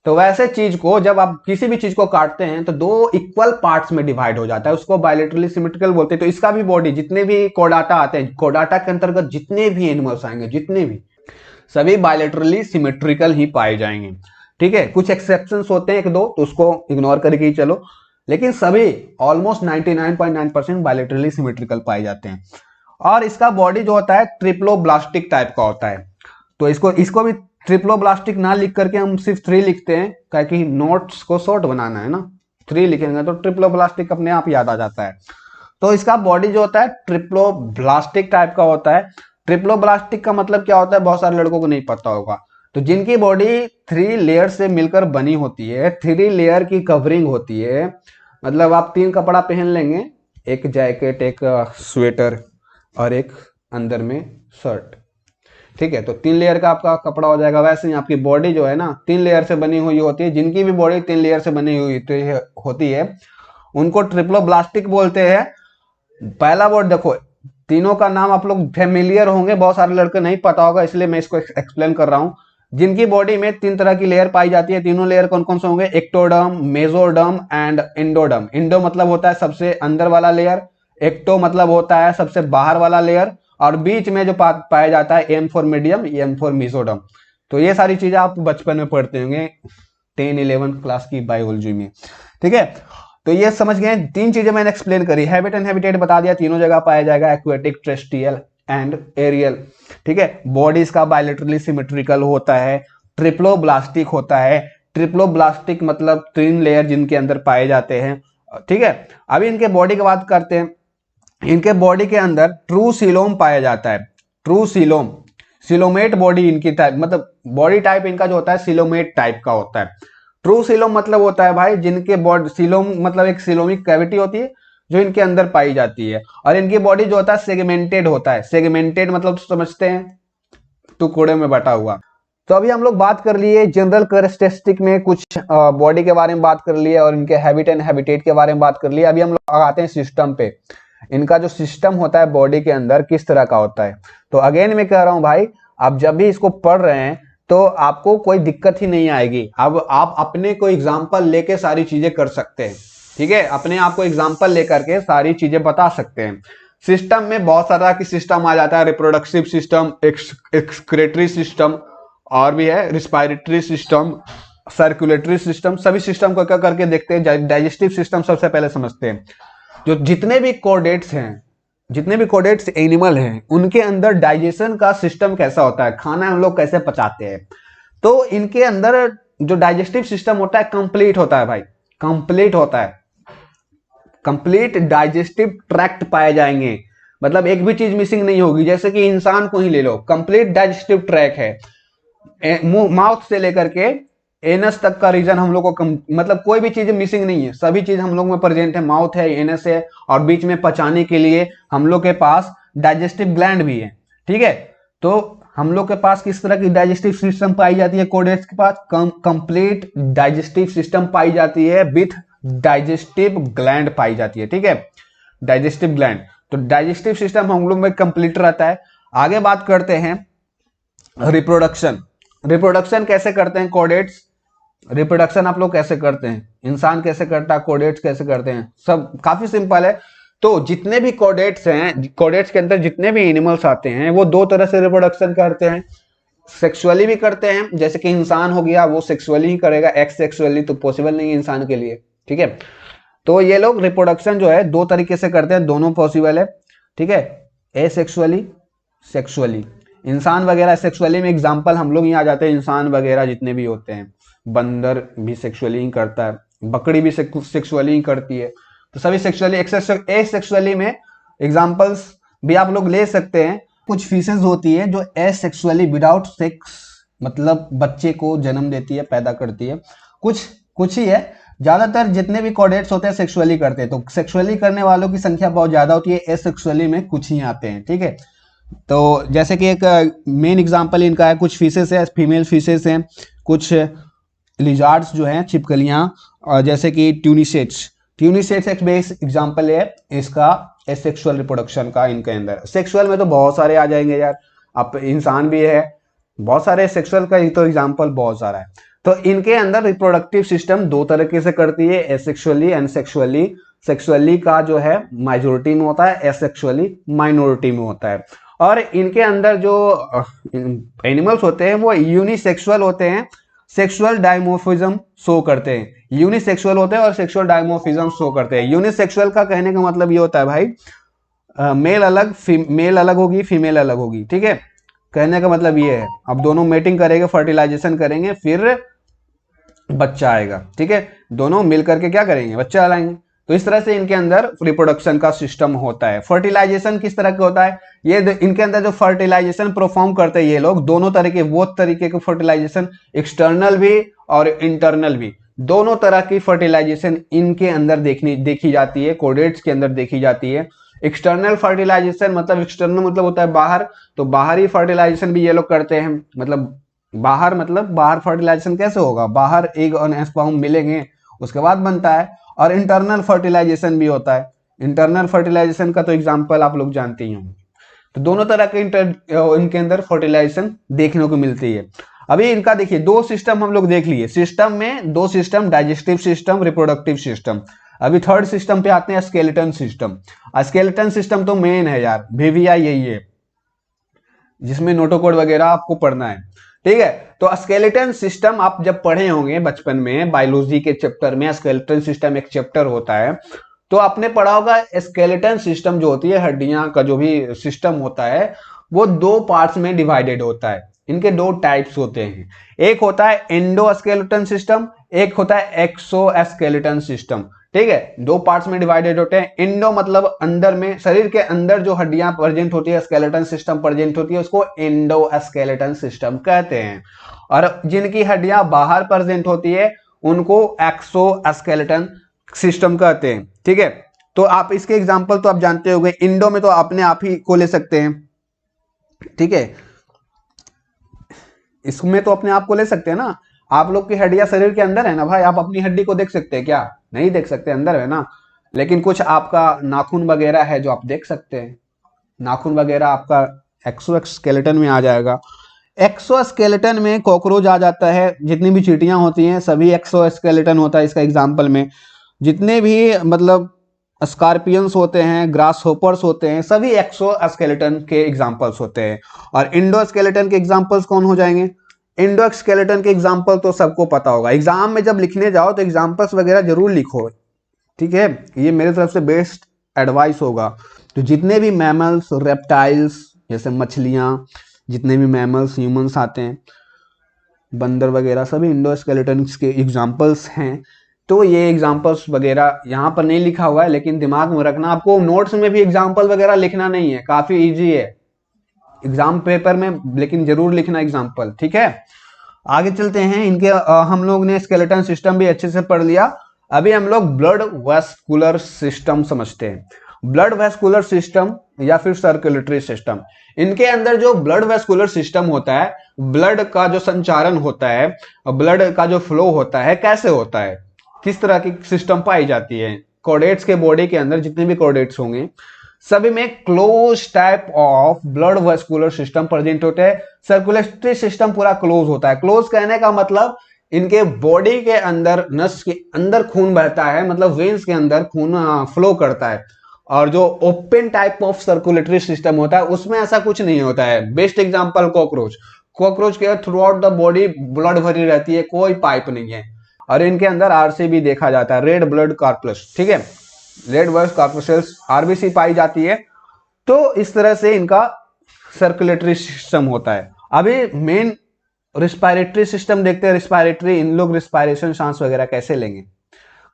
[SPEAKER 1] तो वैसे चीज को जब आप किसी भी चीज को काटते हैं तो 2 इक्वल पार्ट्स में डिवाइड हो जाता है, उसको बायलेटरली सिमेट्रिकल बोलते हैं। तो इसका भी बॉडी, जितने भी कोर्डाटा आते हैं, कोर्डाटा के अंतर्गत जितने भी एनिमल्स आएंगे, जितने भी, सभी बायलेटरली सिमेट्रिकल ही पाए जाएंगे। ठीक है, कुछ एक्सेप्शंस होते हैं 1-2, तो उसको इग्नोर करके ही चलो, लेकिन सभी ऑलमोस्ट 99.9% बायलेटरली सिमेट्रिकल पाए जाते हैं। और इसका बॉडी जो होता है ट्रिप्लोब्लास्टिक टाइप का होता है। तो इसको भी ट्रिप्लोब्लास्टिक ना लिख करके हम सिर्फ 3 लिखते हैं, क्योंकि नोट्स को शॉर्ट बनाना है ना, 3 लिखेंगे तो ट्रिप्लोब्लास्टिक अपने आप याद आ जाता है। तो इसका बॉडी जो होता है ट्रिप्लोब्लास्टिक टाइप का होता है। ट्रिप्लोब्लास्टिक का मतलब क्या होता है, बहुत सारे लड़कों को नहीं पता होगा। तो जिनकी बॉडी 3 लेयर से मिलकर बनी होती है, 3 लेयर की कवरिंग होती है, मतलब आप 3 कपड़ा पहन लेंगे, एक जैकेट, एक स्वेटर और एक अंदर में शर्ट, ठीक है, तो 3 लेयर का आपका कपड़ा हो जाएगा। वैसे ही आपकी बॉडी जो है ना 3 लेयर से बनी हुई होती है। जिनकी भी बॉडी 3 लेयर से बनी हुई होती है उनको ट्रिप्लोब्लास्टिक बोलते हैं। पहला वर्ड देखो, तीनों का नाम आप लोग फेमिलियर होंगे, बहुत सारे लड़के नहीं पता होगा, इसलिए मैं इसको एक्सप्लेन कर रहा हूं। जिनकी बॉडी में 3 तरह की लेयर पाई जाती है, तीनों लेयर कौन कौन से होंगे? Ectoderm, mesoderm and endoderm. Indo मतलब होता है सबसे अंदर वाला लेयर, एक्टो मतलब होता है सबसे बाहर वाला लेयर, और बीच में जो पाया जाता है M for medium, M for mesoderm. तो ये सारी चीजें आप बचपन में पढ़ते होंगे 10-11 क्लास की बायोलॉजी में, ठीक है। तो ये समझ गए, 3 चीजें मैंने एक्सप्लेन करी। हैबिट एंड हैबिटेट बता दिया, तीनों जगह पाया जाएगा, एक्वेटिक, टेरेस्ट्रियल एंड एरियल, ठीक है। बॉडीज का बायलेटरली सिमेट्रिकल होता है, ट्रिप्लोब्लास्टिक होता है। ट्रिप्लोब्लास्टिक मतलब 3 लेयर जिनके अंदर पाए जाते हैं, ठीक है। अभी इनके बॉडी की बात करते हैं। इनके बॉडी के अंदर ट्रू सीलोम पाया जाता है। ट्रू सीलोम, सिलोमेट बॉडी इनकी टाइप, मतलब बॉडी टाइप इनका जो होता है सिलोमेट टाइप का होता है। ट्रू सीलोम मतलब होता है भाई जिनके बॉडी, सीलोम मतलब एक सिलोमिक कैविटी होती है जो इनके अंदर पाई जाती है, और इनकी बॉडी जो होता है सेगमेंटेड होता है। सेगमेंटेड मतलब समझते हैं, टुकड़े में बटा हुआ। तो अभी हम लोग बात कर लिए जनरल कैरेक्टरिस्टिक में, कुछ बॉडी के बारे में बात कर लिए और इनके हैबिट एंड हैबिटेट के बारे में बात कर लिए। अभी हम लोग आते हैं सिस्टम पे। इनका जो सिस्टम होता है बॉडी के अंदर किस तरह का होता है। तो अगेन मैं कह रहा हूं भाई, आप जब भी इसको पढ़ रहे हैं तो आपको कोई दिक्कत ही नहीं आएगी। अब आप अपने को एग्जाम्पल लेके सारी चीजें कर सकते हैं, ठीक है, अपने आप को एग्जाम्पल लेकर के सारी चीजें बता सकते हैं। सिस्टम में बहुत सारा की सिस्टम आ जाता है, रिप्रोडक्टिव सिस्टम, एक्सक्रेटरी सिस्टम, और भी है रिस्पायरेटरी सिस्टम, सर्कुलेटरी सिस्टम। सभी सिस्टम को क्या करके देखते हैं। डाइजेस्टिव सिस्टम सबसे पहले समझते हैं। जो जितने भी कोडेट्स हैं, जितने भी कोडेट्स एनिमल हैं, उनके अंदर डाइजेशन का सिस्टम कैसा होता है, खाना हम लोग कैसे पचाते हैं। तो इनके अंदर जो डाइजेस्टिव सिस्टम होता है कंप्लीट होता है भाई, कंप्लीट होता है। कंप्लीट डाइजेस्टिव ट्रैक्ट पाए जाएंगे, मतलब एक भी चीज मिसिंग नहीं होगी। जैसे कि इंसान को ही ले लो, कंप्लीट डाइजेस्टिव ट्रैक है, माउथ से लेकर के एनस तक का रीजन हम लोग को मतलब कोई भी चीज मिसिंग नहीं है, सभी चीज हम लोग में प्रेजेंट है। माउथ है, एनस है, और बीच में पचाने के लिए हम लोग के पास डाइजेस्टिव ग्लैंड भी है, ठीक है। तो हम लोग के पास किस तरह की डाइजेस्टिव सिस्टम पाई जाती है कोडेट्स के पास? कंप्लीट डाइजेस्टिव सिस्टम पाई जाती है विथ डाइजेस्टिव ग्लैंड पाई जाती है, ठीक है, डाइजेस्टिव ग्लैंड। तो डाइजेस्टिव सिस्टम हम लोग में कंप्लीट रहता है। आगे बात करते हैं रिप्रोडक्शन। रिप्रोडक्शन कैसे करते हैं कॉर्डेट्स, रिप्रोडक्शन आप लोग कैसे करते हैं, इंसान कैसे करता है, कॉर्डेट्स कैसे करते हैं, सब काफी सिंपल है। तो जितने भी कॉर्डेट्स हैं, कॉर्डेट्स के अंदर जितने भी एनिमल्स आते हैं वो दो तरह से रिप्रोडक्शन करते हैं, सेक्सुअली भी करते हैं, जैसे कि इंसान हो गया वो सेक्सुअली ही करेगा, एक्स सेक्सुअली तो पॉसिबल नहीं है इंसान के लिए, ठीक है। तो ये लोग रिप्रोडक्शन जो है दो तरीके से करते हैं, दोनों पॉसिबल है, ठीक है, एसेक्सुअली, सेक्सुअली। इंसान वगैरह सेक्सुअली में एग्जांपल हम लोग यहाँ आ जाते हैं, इंसान वगैरह जितने भी होते हैं, बंदर भी सेक्सुअली ही करता है, बकरी भी सेक्सुअली ही करती है, तो सभी सेक्सुअली। एसेक्सुअली में एग्जांपल्स भी आप लोग ले सकते हैं। कुछ फीसेस होती है जो एसेक्सुअली विदाउट सेक्स मतलब बच्चे को जन्म देती है, पैदा करती है, कुछ कुछ ही है। ज्यादातर जितने भी कॉर्डेट्स होते हैं सेक्सुअली करते हैं, तो सेक्सुअली करने वालों की संख्या बहुत ज्यादा होती है, एसेक्सुअली में कुछ ही आते हैं, ठीक है। तो जैसे कि एक मेन एग्जांपल इनका है, कुछ फिशेस है, फीमेल फिशेस हैं, कुछ लिजार्ड्स जो हैं, छिपकलियां, और जैसे कि ट्यूनिसेट्स। ट्यूनिसेट्स एक बेस एग्जांपल है इसका एसेक्सुअल रिप्रोडक्शन का। इनके अंदर सेक्सुअल में तो बहुत सारे आ जाएंगे यार, अब इंसान भी है, बहुत सारे सेक्सुअल का तो एग्जांपल बहुत सारा है। तो इनके अंदर रिप्रोडक्टिव सिस्टम दो तरीके से करती है, एसेक्सुअली एंड सेक्सुअली। सेक्सुअली का जो है माइजॉरिटी में होता है, एसेक्सुअली माइनॉरिटी में होता है। और इनके अंदर जो एनिमल्स होते हैं वो यूनिसेक्सुअल होते हैं, सेक्सुअल डायमोर्फिज्म शो करते हैं। यूनिसेक्सुअल होते हैं और सेक्सुअल डायमोर्फिज्म शो करते हैं। यूनिसेक्सुअल का कहने का मतलब ये होता है भाई, मेल अलग, मेल अलग होगी, फीमेल अलग होगी, ठीक है, कहने का मतलब ये है। अब दोनों मेटिंग करेंगे, फर्टिलाइजेशन करेंगे, फिर बच्चा आएगा, ठीक है, दोनों मिल करके क्या करेंगे, बच्चा लाएंगे। तो इस तरह से इनके अंदर रिप्रोडक्शन का सिस्टम होता है। फर्टिलाइजेशन किस तरह का होता है, ये इनके अंदर जो फर्टिलाइजेशन परफॉर्म करते हैं ये लोग, दोनों तरीके, वो तरीके के फर्टिलाइजेशन, एक्सटर्नल भी और इंटरनल भी, दोनों तरह की फर्टिलाइजेशन इनके अंदर देखी जाती है, कॉर्डेट्स के अंदर देखी जाती है। एक्सटर्नल फर्टिलाइजेशन मतलब, एक्सटर्नल मतलब होता है बाहर, तो बाहरी फर्टिलाइजेशन भी ये लोग करते हैं। मतलब बाहर, मतलब बाहर फर्टिलाइजेशन कैसे होगा, बाहर एग और स्पर्म मिलेंगे उसके बाद बनता है। और इंटरनल फर्टिलाइजेशन भी होता है। इंटरनल फर्टिलाइजेशन का तो एग्जांपल आप लोग जानते ही होंगे। तो दोनों तरह के इनके अंदर फर्टिलाइजेशन देखने को मिलती है। अभी इनका देखिए दो सिस्टम हम लोग देख लिए, सिस्टम में दो system, digestive system, reproductive system. अभी थर्ड सिस्टम पे आते हैं, स्केलेटन सिस्टम। स्केलेटन सिस्टम तो मेन है यार, भेविया यही है जिसमें नोटोकोड वगैरह आपको पढ़ना है, ठीक है। तो स्केलेटन सिस्टम आप जब पढ़े होंगे बचपन में बायोलॉजी के चैप्टर में, स्केलेटन सिस्टम एक चैप्टर होता है, तो आपने पढ़ा होगा स्केलेटन सिस्टम जो होती है, हड्डियां का जो भी सिस्टम होता है, वो दो पार्ट्स में डिवाइडेड होता है। इनके दो टाइप्स होते हैं, एक होता है एंडोस्केलेटन सिस्टम, एक होता है एक्सोस्केलेटन सिस्टम, ठीक है। दो पार्ट्स में डिवाइडेड होते हैं। एंडो मतलब अंदर में, शरीर के अंदर जो हड्डियां प्रेजेंट होती है, स्केलेटन सिस्टम प्रेजेंट होती है, उसको एंडोस्केलेटन सिस्टम कहते हैं। और जिनकी हड्डियां बाहर प्रेजेंट होती है उनको एक्सोस्केलेटन सिस्टम कहते हैं, ठीक है। तो आप इसके एग्जांपल तो आप जानते होंगे, इंडो में तो अपने आप ही को ले सकते हैं, ठीक है, इसमें तो अपने आप को ले सकते हैं ना। आप लोग की हड्डियां शरीर के अंदर है ना भाई, आप अपनी हड्डी को देख सकते हैं क्या, नहीं देख सकते, अंदर है ना। लेकिन कुछ आपका नाखून वगैरह है जो आप देख सकते हैं, नाखून वगैरह आपका एक्सोस्केलेटन में आ जाएगा। एक्सोस्केलेटन में कॉकरोच आ जाता है, जितनी भी चींटियां होती हैं सभी एक्सोस्केलेटन होता है इसका एग्जाम्पल में। जितने भी मतलब स्कॉर्पियंस होते हैं, ग्रास होपर्स होते हैं, सभी एक्सोस्केलेटन के एग्जाम्पल्स होते हैं। और इंडोस्केलेटन के एग्जाम्पल्स कौन हो जाएंगे, इंडोस्केलेटन के एग्जाम्पल तो सबको पता होगा, एग्जाम में जब लिखने जाओ तो एग्जाम्पल्स वगैरह जरूर लिखो, ठीक है, ये मेरे तरफ से बेस्ट एडवाइस होगा। तो जितने भी मैमल्स, रेप्टाइल्स, जैसे मछलियां, जितने भी मैमल्स, ह्यूमंस आते हैं, बंदर वगैरह, सभी इंडोस्केलेटन के एग्जाम्पल्स हैं। तो ये एग्जाम्पल्स वगैरह यहाँ पर नहीं लिखा हुआ है, लेकिन दिमाग में रखना, आपको नोट्स में भी एग्जाम्पल वगैरह लिखना नहीं है, काफी इजी है एग्जाम पेपर में, लेकिन जरूर लिखना एग्जाम्पल, ठीक है। आगे चलते हैं, इनके हम लोग ने स्केलेटन सिस्टम भी अच्छे से पढ़ लिया। अभी हम लोग ब्लड वेस्कुलर सिस्टम समझते हैं। ब्लड वेस्कुलर सिस्टम या फिर सर्कुलेटरी सिस्टम, इनके अंदर जो ब्लड वेस्कुलर सिस्टम होता है, ब्लड का जो संचारण होता है, ब्लड का जो फ्लो होता है, कैसे होता है, किस तरह की सिस्टम पाई जाती है। कॉर्डेट्स के बॉडी के अंदर जितने भी कॉर्डेट्स होंगे सभी में close type of blood vascular system present होता है। सर्कुलेटरी सिस्टम पूरा क्लोज होता है। क्लोज कहने का मतलब इनके बॉडी के अंदर नस के अंदर खून बहता है, मतलब वेन्स के अंदर खून फ्लो करता है। और जो open type of circulatory system होता है उसमें ऐसा कुछ नहीं होता है। Best example cockroach. कॉकरोच के through out the body blood भरी रहती है, कोई पाइप नहीं है। और इनके अंदर आरसीबी देखा जाता है, रेड ब्लड कॉर्पस, ठीक है, रेड ब्लड कॉर्पसेल्स आरबीसी पाई जाती है। तो इस तरह से इनका सर्कुलेटरी सिस्टम होता है। अभी मेन रिस्पायरेटरी सिस्टम देखते हैं। रिस्पायरेटरी, इन लोग रिस्पायरेशन सांस वगैरह कैसे लेंगे,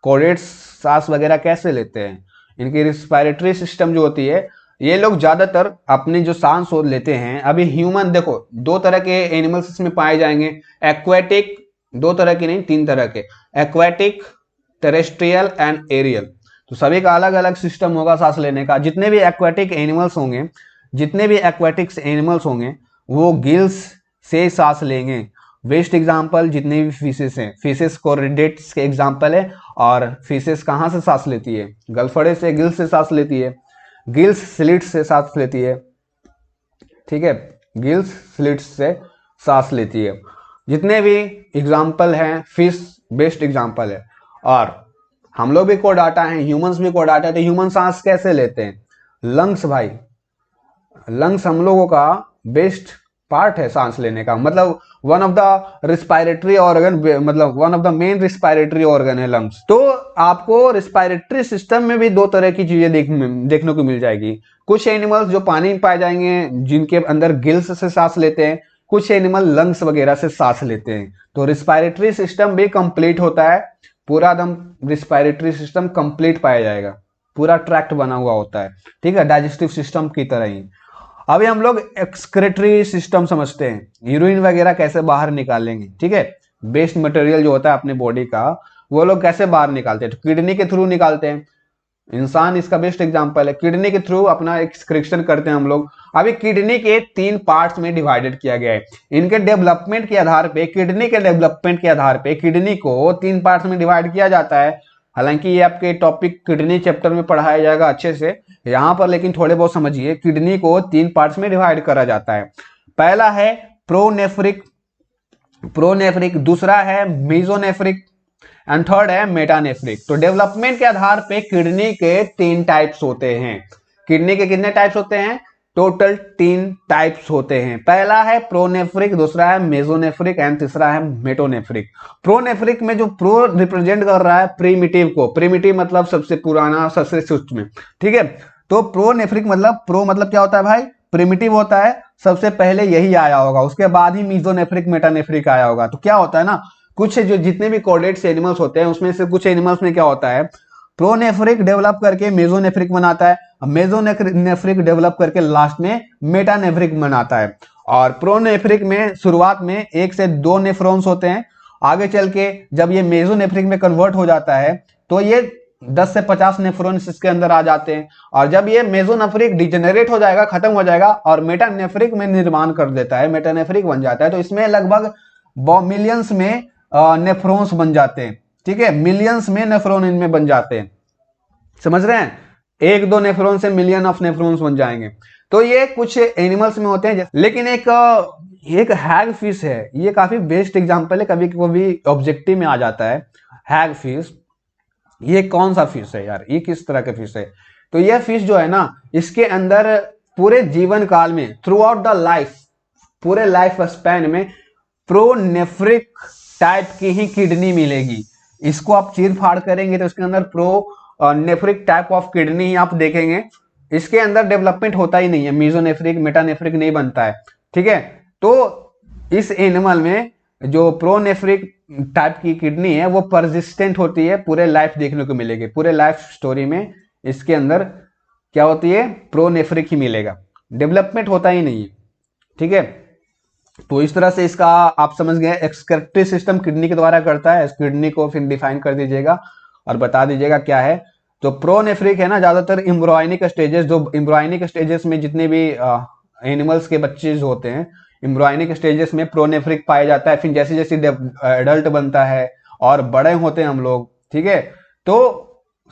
[SPEAKER 1] कोर्डेट्स सांस वगैरह कैसे लेते हैं। इनकी रिस्पायरेटरी सिस्टम जो होती है, ये लोग ज्यादातर अपनी जो सांस लेते हैं, अभी ह्यूमन देखो दो तरह के एनिमल्स इसमें पाए जाएंगे। एक्वेटिक, दो तरह के नहीं तीन तरह के, एक्वेटिक, टेरेस्ट्रियल एंड एरियल। तो सभी का अलग अलग सिस्टम होगा सांस लेने का। जितने भी एक्वेटिक एनिमल्स होंगे, जितने भी एक्वेटिक्स एनिमल्स होंगे वो गिल्स से सांस लेंगे। बेस्ट एग्जांपल जितने भी फिशेस हैं, फिशेस कोरिडेट्स के एग्जांपल है। और फिशेस कहाँ से सांस लेती है, गलफड़े से, गिल्स से सांस लेती है। गिल्स स्लिट्स से सांस लेती है, ठीक है, गिल्स स्लिट्स से सांस लेती है। जितने भी एग्जांपल हैं फिश बेस्ट एग्जांपल है। और हम लोग भी कोडाटा हैं, ह्यूमंस भी कोडाटा है। तो ह्यूमन सांस कैसे लेते हैं, लंग्स भाई, लंग्स हम लोगों का बेस्ट पार्ट है सांस लेने का, मतलब one of the respiratory organ, मतलब one of the main respiratory organ है लंग्स। तो आपको रिस्पायरेटरी सिस्टम में भी दो तरह की चीजें देखने को मिल जाएगी। कुछ एनिमल्स जो पानी में पाए जाएंगे जिनके अंदर गिल्स से सांस लेते हैं, कुछ एनिमल लंग्स वगैरह से सांस लेते हैं। तो रिस्पायरेटरी सिस्टम भी कंप्लीट होता है, पूरा दम रिस्पायरेटरी सिस्टम कंप्लीट पाया जाएगा, पूरा ट्रैक्ट बना हुआ होता है, ठीक है, डाइजेस्टिव सिस्टम की तरह ही। अभी हम लोग एक्सक्रेटरी सिस्टम समझते हैं, यूरिन वगैरह कैसे बाहर निकालेंगे, ठीक है, वेस्ट मटेरियल जो होता है अपने बॉडी का वो लोग कैसे बाहर निकालते हैं, तो किडनी के थ्रू निकालते हैं। इंसान इसका बेस्ट एग्जांपल है, किडनी के थ्रू अपना एक्सक्रीशन करते हैं हम लोग। अभी किडनी के 3 पार्ट्स में डिवाइडेड किया गया है। इनके डेवलपमेंट के आधार पे, किडनी के डेवलपमेंट के आधार पे किडनी को 3 पार्ट्स में डिवाइड किया जाता है। हालांकि ये आपके टॉपिक किडनी चैप्टर में पढ़ाया जाएगा अच्छे से यहाँ पर, लेकिन थोड़े बहुत समझिए। किडनी को 3 पार्ट्स में डिवाइड करा जाता है। पहला है प्रोनेफ्रिक, दूसरा है मेसोनेफ्रिक एंड थर्ड है मेटानेफ्रिक। तो डेवलपमेंट के आधार पे किडनी के 3 टाइप्स होते हैं। किडनी के कितने टाइप्स होते हैं, टोटल 3 टाइप्स होते हैं। पहला है प्रोनेफ्रिक, दूसरा है मेसोनेफ्रिक एंड तीसरा है मेटोनेफ्रिक। प्रोनेफ्रिक में जो प्रो रिप्रेजेंट कर रहा है प्रीमिटिव को, प्रीमिटिव मतलब सबसे पुराना, सबसे सूक्ष्म, ठीक है। तो प्रोनेफ्रिक मतलब, प्रो मतलब क्या होता है भाई, प्रिमिटिव होता है, सबसे पहले यही आया होगा, उसके बाद ही मेसोनेफ्रिक मेटानेफ्रिक आया होगा। तो क्या होता है ना, कुछ जो जितने भी कोर्डेट्स एनिमल्स होते हैं उसमें से कुछ एनिमल्स में क्या होता है, प्रोनेफ्रिक डेवलप करके मेसोनेफ्रिक बनाता है, मेसोनेफ्रिक डेवलप करके लास्ट में मेटानेफ्रिक बनाता है। और प्रोनेफ्रिक में शुरुआत में 1 से 2 नेफ्रॉन्स होते हैं। आगे चल के जब ये मेसोनेफ्रिक में कन्वर्ट हो जाता है तो ये 10 से 50 नेफ्रॉन्स इसके अंदर आ जाते हैं। और जब ये मेसोनेफ्रिक डिजेनरेट हो जाएगा, खत्म हो जाएगा और मेटानेफ्रिक में निर्माण कर देता है, मेटानेफ्रिक बन जाता है। तो इसमें लगभग मिलियंस में नेफ्रॉन्स बन जाते हैं, ठीक है, मिलियंस में नेफ्रॉन इनमें बन जाते हैं, समझ रहे हैं, 1-2 नेफ्रॉन से मिलियन ऑफ नेफ्रॉन्स बन जाएंगे। तो ये कुछ एनिमल्स में होते हैं। लेकिन एक हैग फिश है, ये काफी बेस्ट एग्जांपल है, कभी कभी ऑब्जेक्टिव में आ जाता है। हैग फिश, ये कौन सा फिश है यार, ये किस तरह का फिश है। तो यह फिश जो है ना, इसके अंदर पूरे जीवन काल में, थ्रू आउट द लाइफ, पूरे लाइफ स्पैन में प्रोनेफ्रिक टाइप की ही किडनी मिलेगी। इसको आप चीर फाड़ करेंगे तो इसके अंदर प्रोनेफ्रिक टाइप ऑफ किडनी ही आप देखेंगे। इसके अंदर डेवलपमेंट होता ही नहीं है, मेसोनेफ्रिक मेटानेफ्रिक नहीं बनता है, ठीक है। तो इस एनिमल में जो प्रोनेफ्रिक टाइप की किडनी है वो परसिस्टेंट होती है, पूरे लाइफ देखने को मिलेगी। पूरे लाइफ स्टोरी में इसके अंदर क्या होती है, प्रोनेफ्रिक ही मिलेगा, डेवलपमेंट होता ही नहीं है, ठीक है। तो इस तरह से इसका आप समझ गए, एक्सक्रीटरी सिस्टम किडनी के द्वारा करता है। इस किडनी को फिर डिफाइन कर दीजिएगा और बता दीजिएगा क्या है। तो प्रोनेफ्रिक है ना, ज्यादातर एम्ब्रॉयनिक स्टेजेस, जो एम्ब्रॉयनिक स्टेजेस में जितने भी एनिमल्स के बच्चे होते हैं, एम्ब्रॉयनिक स्टेजेस में प्रोनेफ्रिक पाया जाता है। फिर जैसे जैसे एडल्ट बनता है और बड़े होते हैं हम लोग, ठीक है। तो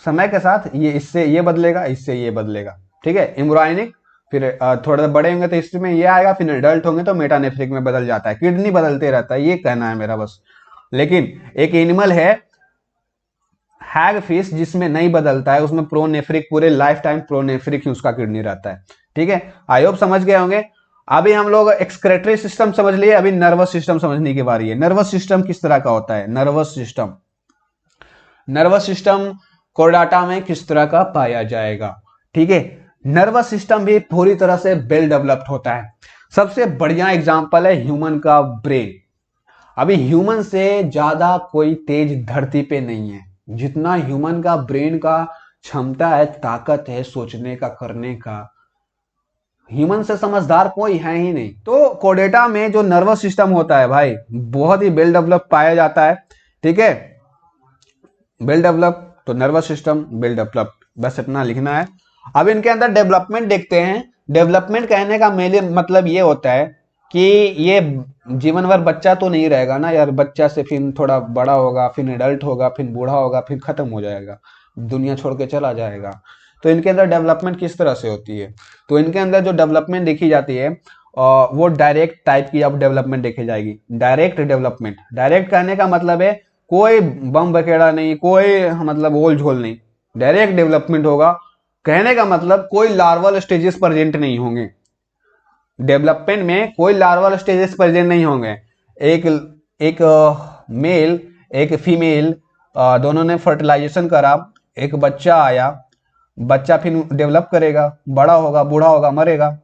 [SPEAKER 1] समय के साथ ये इससे ये बदलेगा, इससे ये बदलेगा, ठीक है। एम्ब्रायोनिक, फिर थोड़ा बड़े होंगे तो इसमें ये आएगा, फिर एडल्ट होंगे तो मेटानेफ्रिक में बदल जाता है। किडनी बदलते रहता है, ये कहना है मेरा बस। लेकिन एक एनिमल है हैग फिश जिसमें नहीं बदलता है, उसमें प्रोनेफ्रिक पूरे लाइफ टाइम प्रोनेफ्रिक ही उसका किडनी रहता है, ठीक है। आई होप समझ गए होंगे। अभी हम लोग एक्सक्रेटरी सिस्टम समझ लिए, अभी नर्वस सिस्टम समझने की बारी है। नर्वस सिस्टम किस तरह का होता है? नर्वस सिस्टम कोर्डाटा में किस तरह का पाया जाएगा, ठीक है। नर्वस सिस्टम भी पूरी तरह से वेल डेवलप्ड होता है। सबसे बढ़िया एग्जांपल है ह्यूमन का ब्रेन। अभी ह्यूमन से ज्यादा कोई तेज धरती पे नहीं है, जितना ह्यूमन का ब्रेन का क्षमता है, ताकत है सोचने का, करने का, ह्यूमन से समझदार कोई है ही नहीं। तो कोर्डेटा में जो नर्वस सिस्टम होता है भाई, बहुत ही वेल डेवलप पाया जाता है, ठीक है। वेल डेवलप, तो नर्वस सिस्टम वेल डेवलप, बस इतना लिखना है। अब इनके अंदर डेवलपमेंट देखते हैं। डेवलपमेंट कहने का मेन मतलब ये होता है कि ये जीवन भर बच्चा तो नहीं रहेगा ना यार, बच्चा से फिर थोड़ा बड़ा होगा, फिर एडल्ट होगा, फिर बूढ़ा होगा, फिर खत्म हो जाएगा, दुनिया छोड़ के चला जाएगा। तो इनके अंदर डेवलपमेंट किस तरह से होती है? तो इनके अंदर जो डेवलपमेंट देखी जाती है वो डायरेक्ट टाइप की अब डेवलपमेंट देखी जाएगी। डायरेक्ट डेवलपमेंट, डायरेक्ट कहने का मतलब है कोई बम बखेड़ा नहीं, कोई मतलब ओल झोल नहीं, डायरेक्ट डेवलपमेंट होगा। कहने का मतलब कोई लार्वल स्टेजेस प्रेजेंट नहीं होंगे, डेवलपमेंट में कोई लार्वल स्टेजेस प्रेजेंट नहीं होंगे। एक एक मेल, एक फीमेल, दोनों ने फर्टिलाइजेशन करा, एक बच्चा आया, बच्चा फिर डेवलप करेगा, बड़ा होगा, बूढ़ा होगा, मरेगा।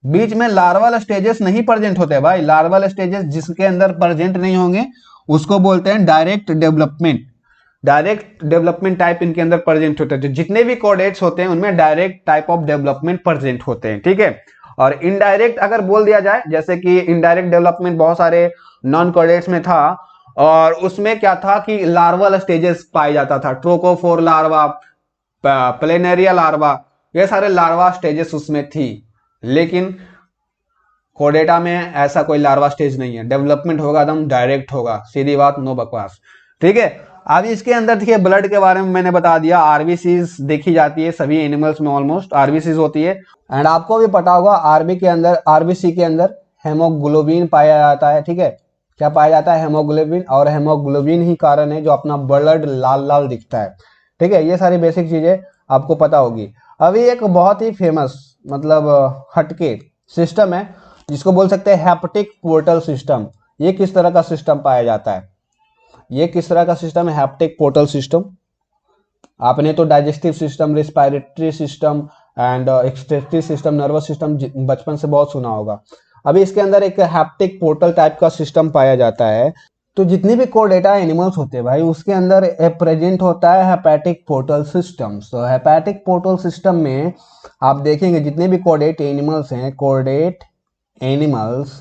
[SPEAKER 1] बीच में लार्वल स्टेजेस नहीं प्रेजेंट होते भाई। लार्वल स्टेजेस जिसके अंदर प्रेजेंट नहीं होंगे उसको बोलते हैं direct development. Direct development type इनके अंदर प्रेजेंट होते हैं। जितने भी कोडेट्स होते हैं उनमें direct type of development present होते हैं, ठीक है। और इनडायरेक्ट अगर बोल दिया जाए, जैसे कि इनडायरेक्ट डेवलपमेंट बहुत सारे नॉन कोडेट्स में था, और उसमें क्या था कि लार्वल स्टेजेस पाया जाता था। ट्रोकोफोर लार्वा, प्लेनेरिया लार्वा, ये सारे लार्वा स्टेजेस उसमें थी। लेकिन कोडेटा में ऐसा कोई लार्वा स्टेज नहीं है, डेवलपमेंट होगा एकदम डायरेक्ट होगा, सीधी बात, नो बकवास, ठीक है। अब इसके अंदर देखिए ब्लड के बारे में मैंने बता दिया। आरबीसीज देखी जाती है सभी एनिमल्स में, ऑलमोस्ट आरबीसीज होती है। एंड आपको भी पता होगा आरबीसी के अंदर हेमोग्लोबिन पाया जाता है, ठीक है। क्या पाया जाता है? हेमोग्लोबिन। और हेमोग्लोबिन ही कारण है जो अपना ब्लड लाल लाल दिखता है, ठीक है। ये सारी बेसिक चीजें आपको पता होगी। अभी एक बहुत ही फेमस मतलब हटके सिस्टम है जिसको बोल सकते हैं हेपेटिक पोर्टल सिस्टम। ये किस तरह का सिस्टम पाया जाता है? ये किस तरह का सिस्टम है हेपेटिक पोर्टल सिस्टम? आपने तो digestive system, respiratory system and excretory system, nervous system बचपन से बहुत सुना होगा। अभी इसके अंदर एक हेपेटिक पोर्टल टाइप का सिस्टम पाया जाता है। तो जितनी भी कोर्डेटा एनिमल्स होते हैं भाई, उसके अंदर प्रेजेंट होता है हेपेटिक पोर्टल सिस्टम। सो हेपेटिक पोर्टल सिस्टम में आप देखेंगे जितने भी कोर्डेट एनिमल्स हैं, कोर्डेट एनिमल्स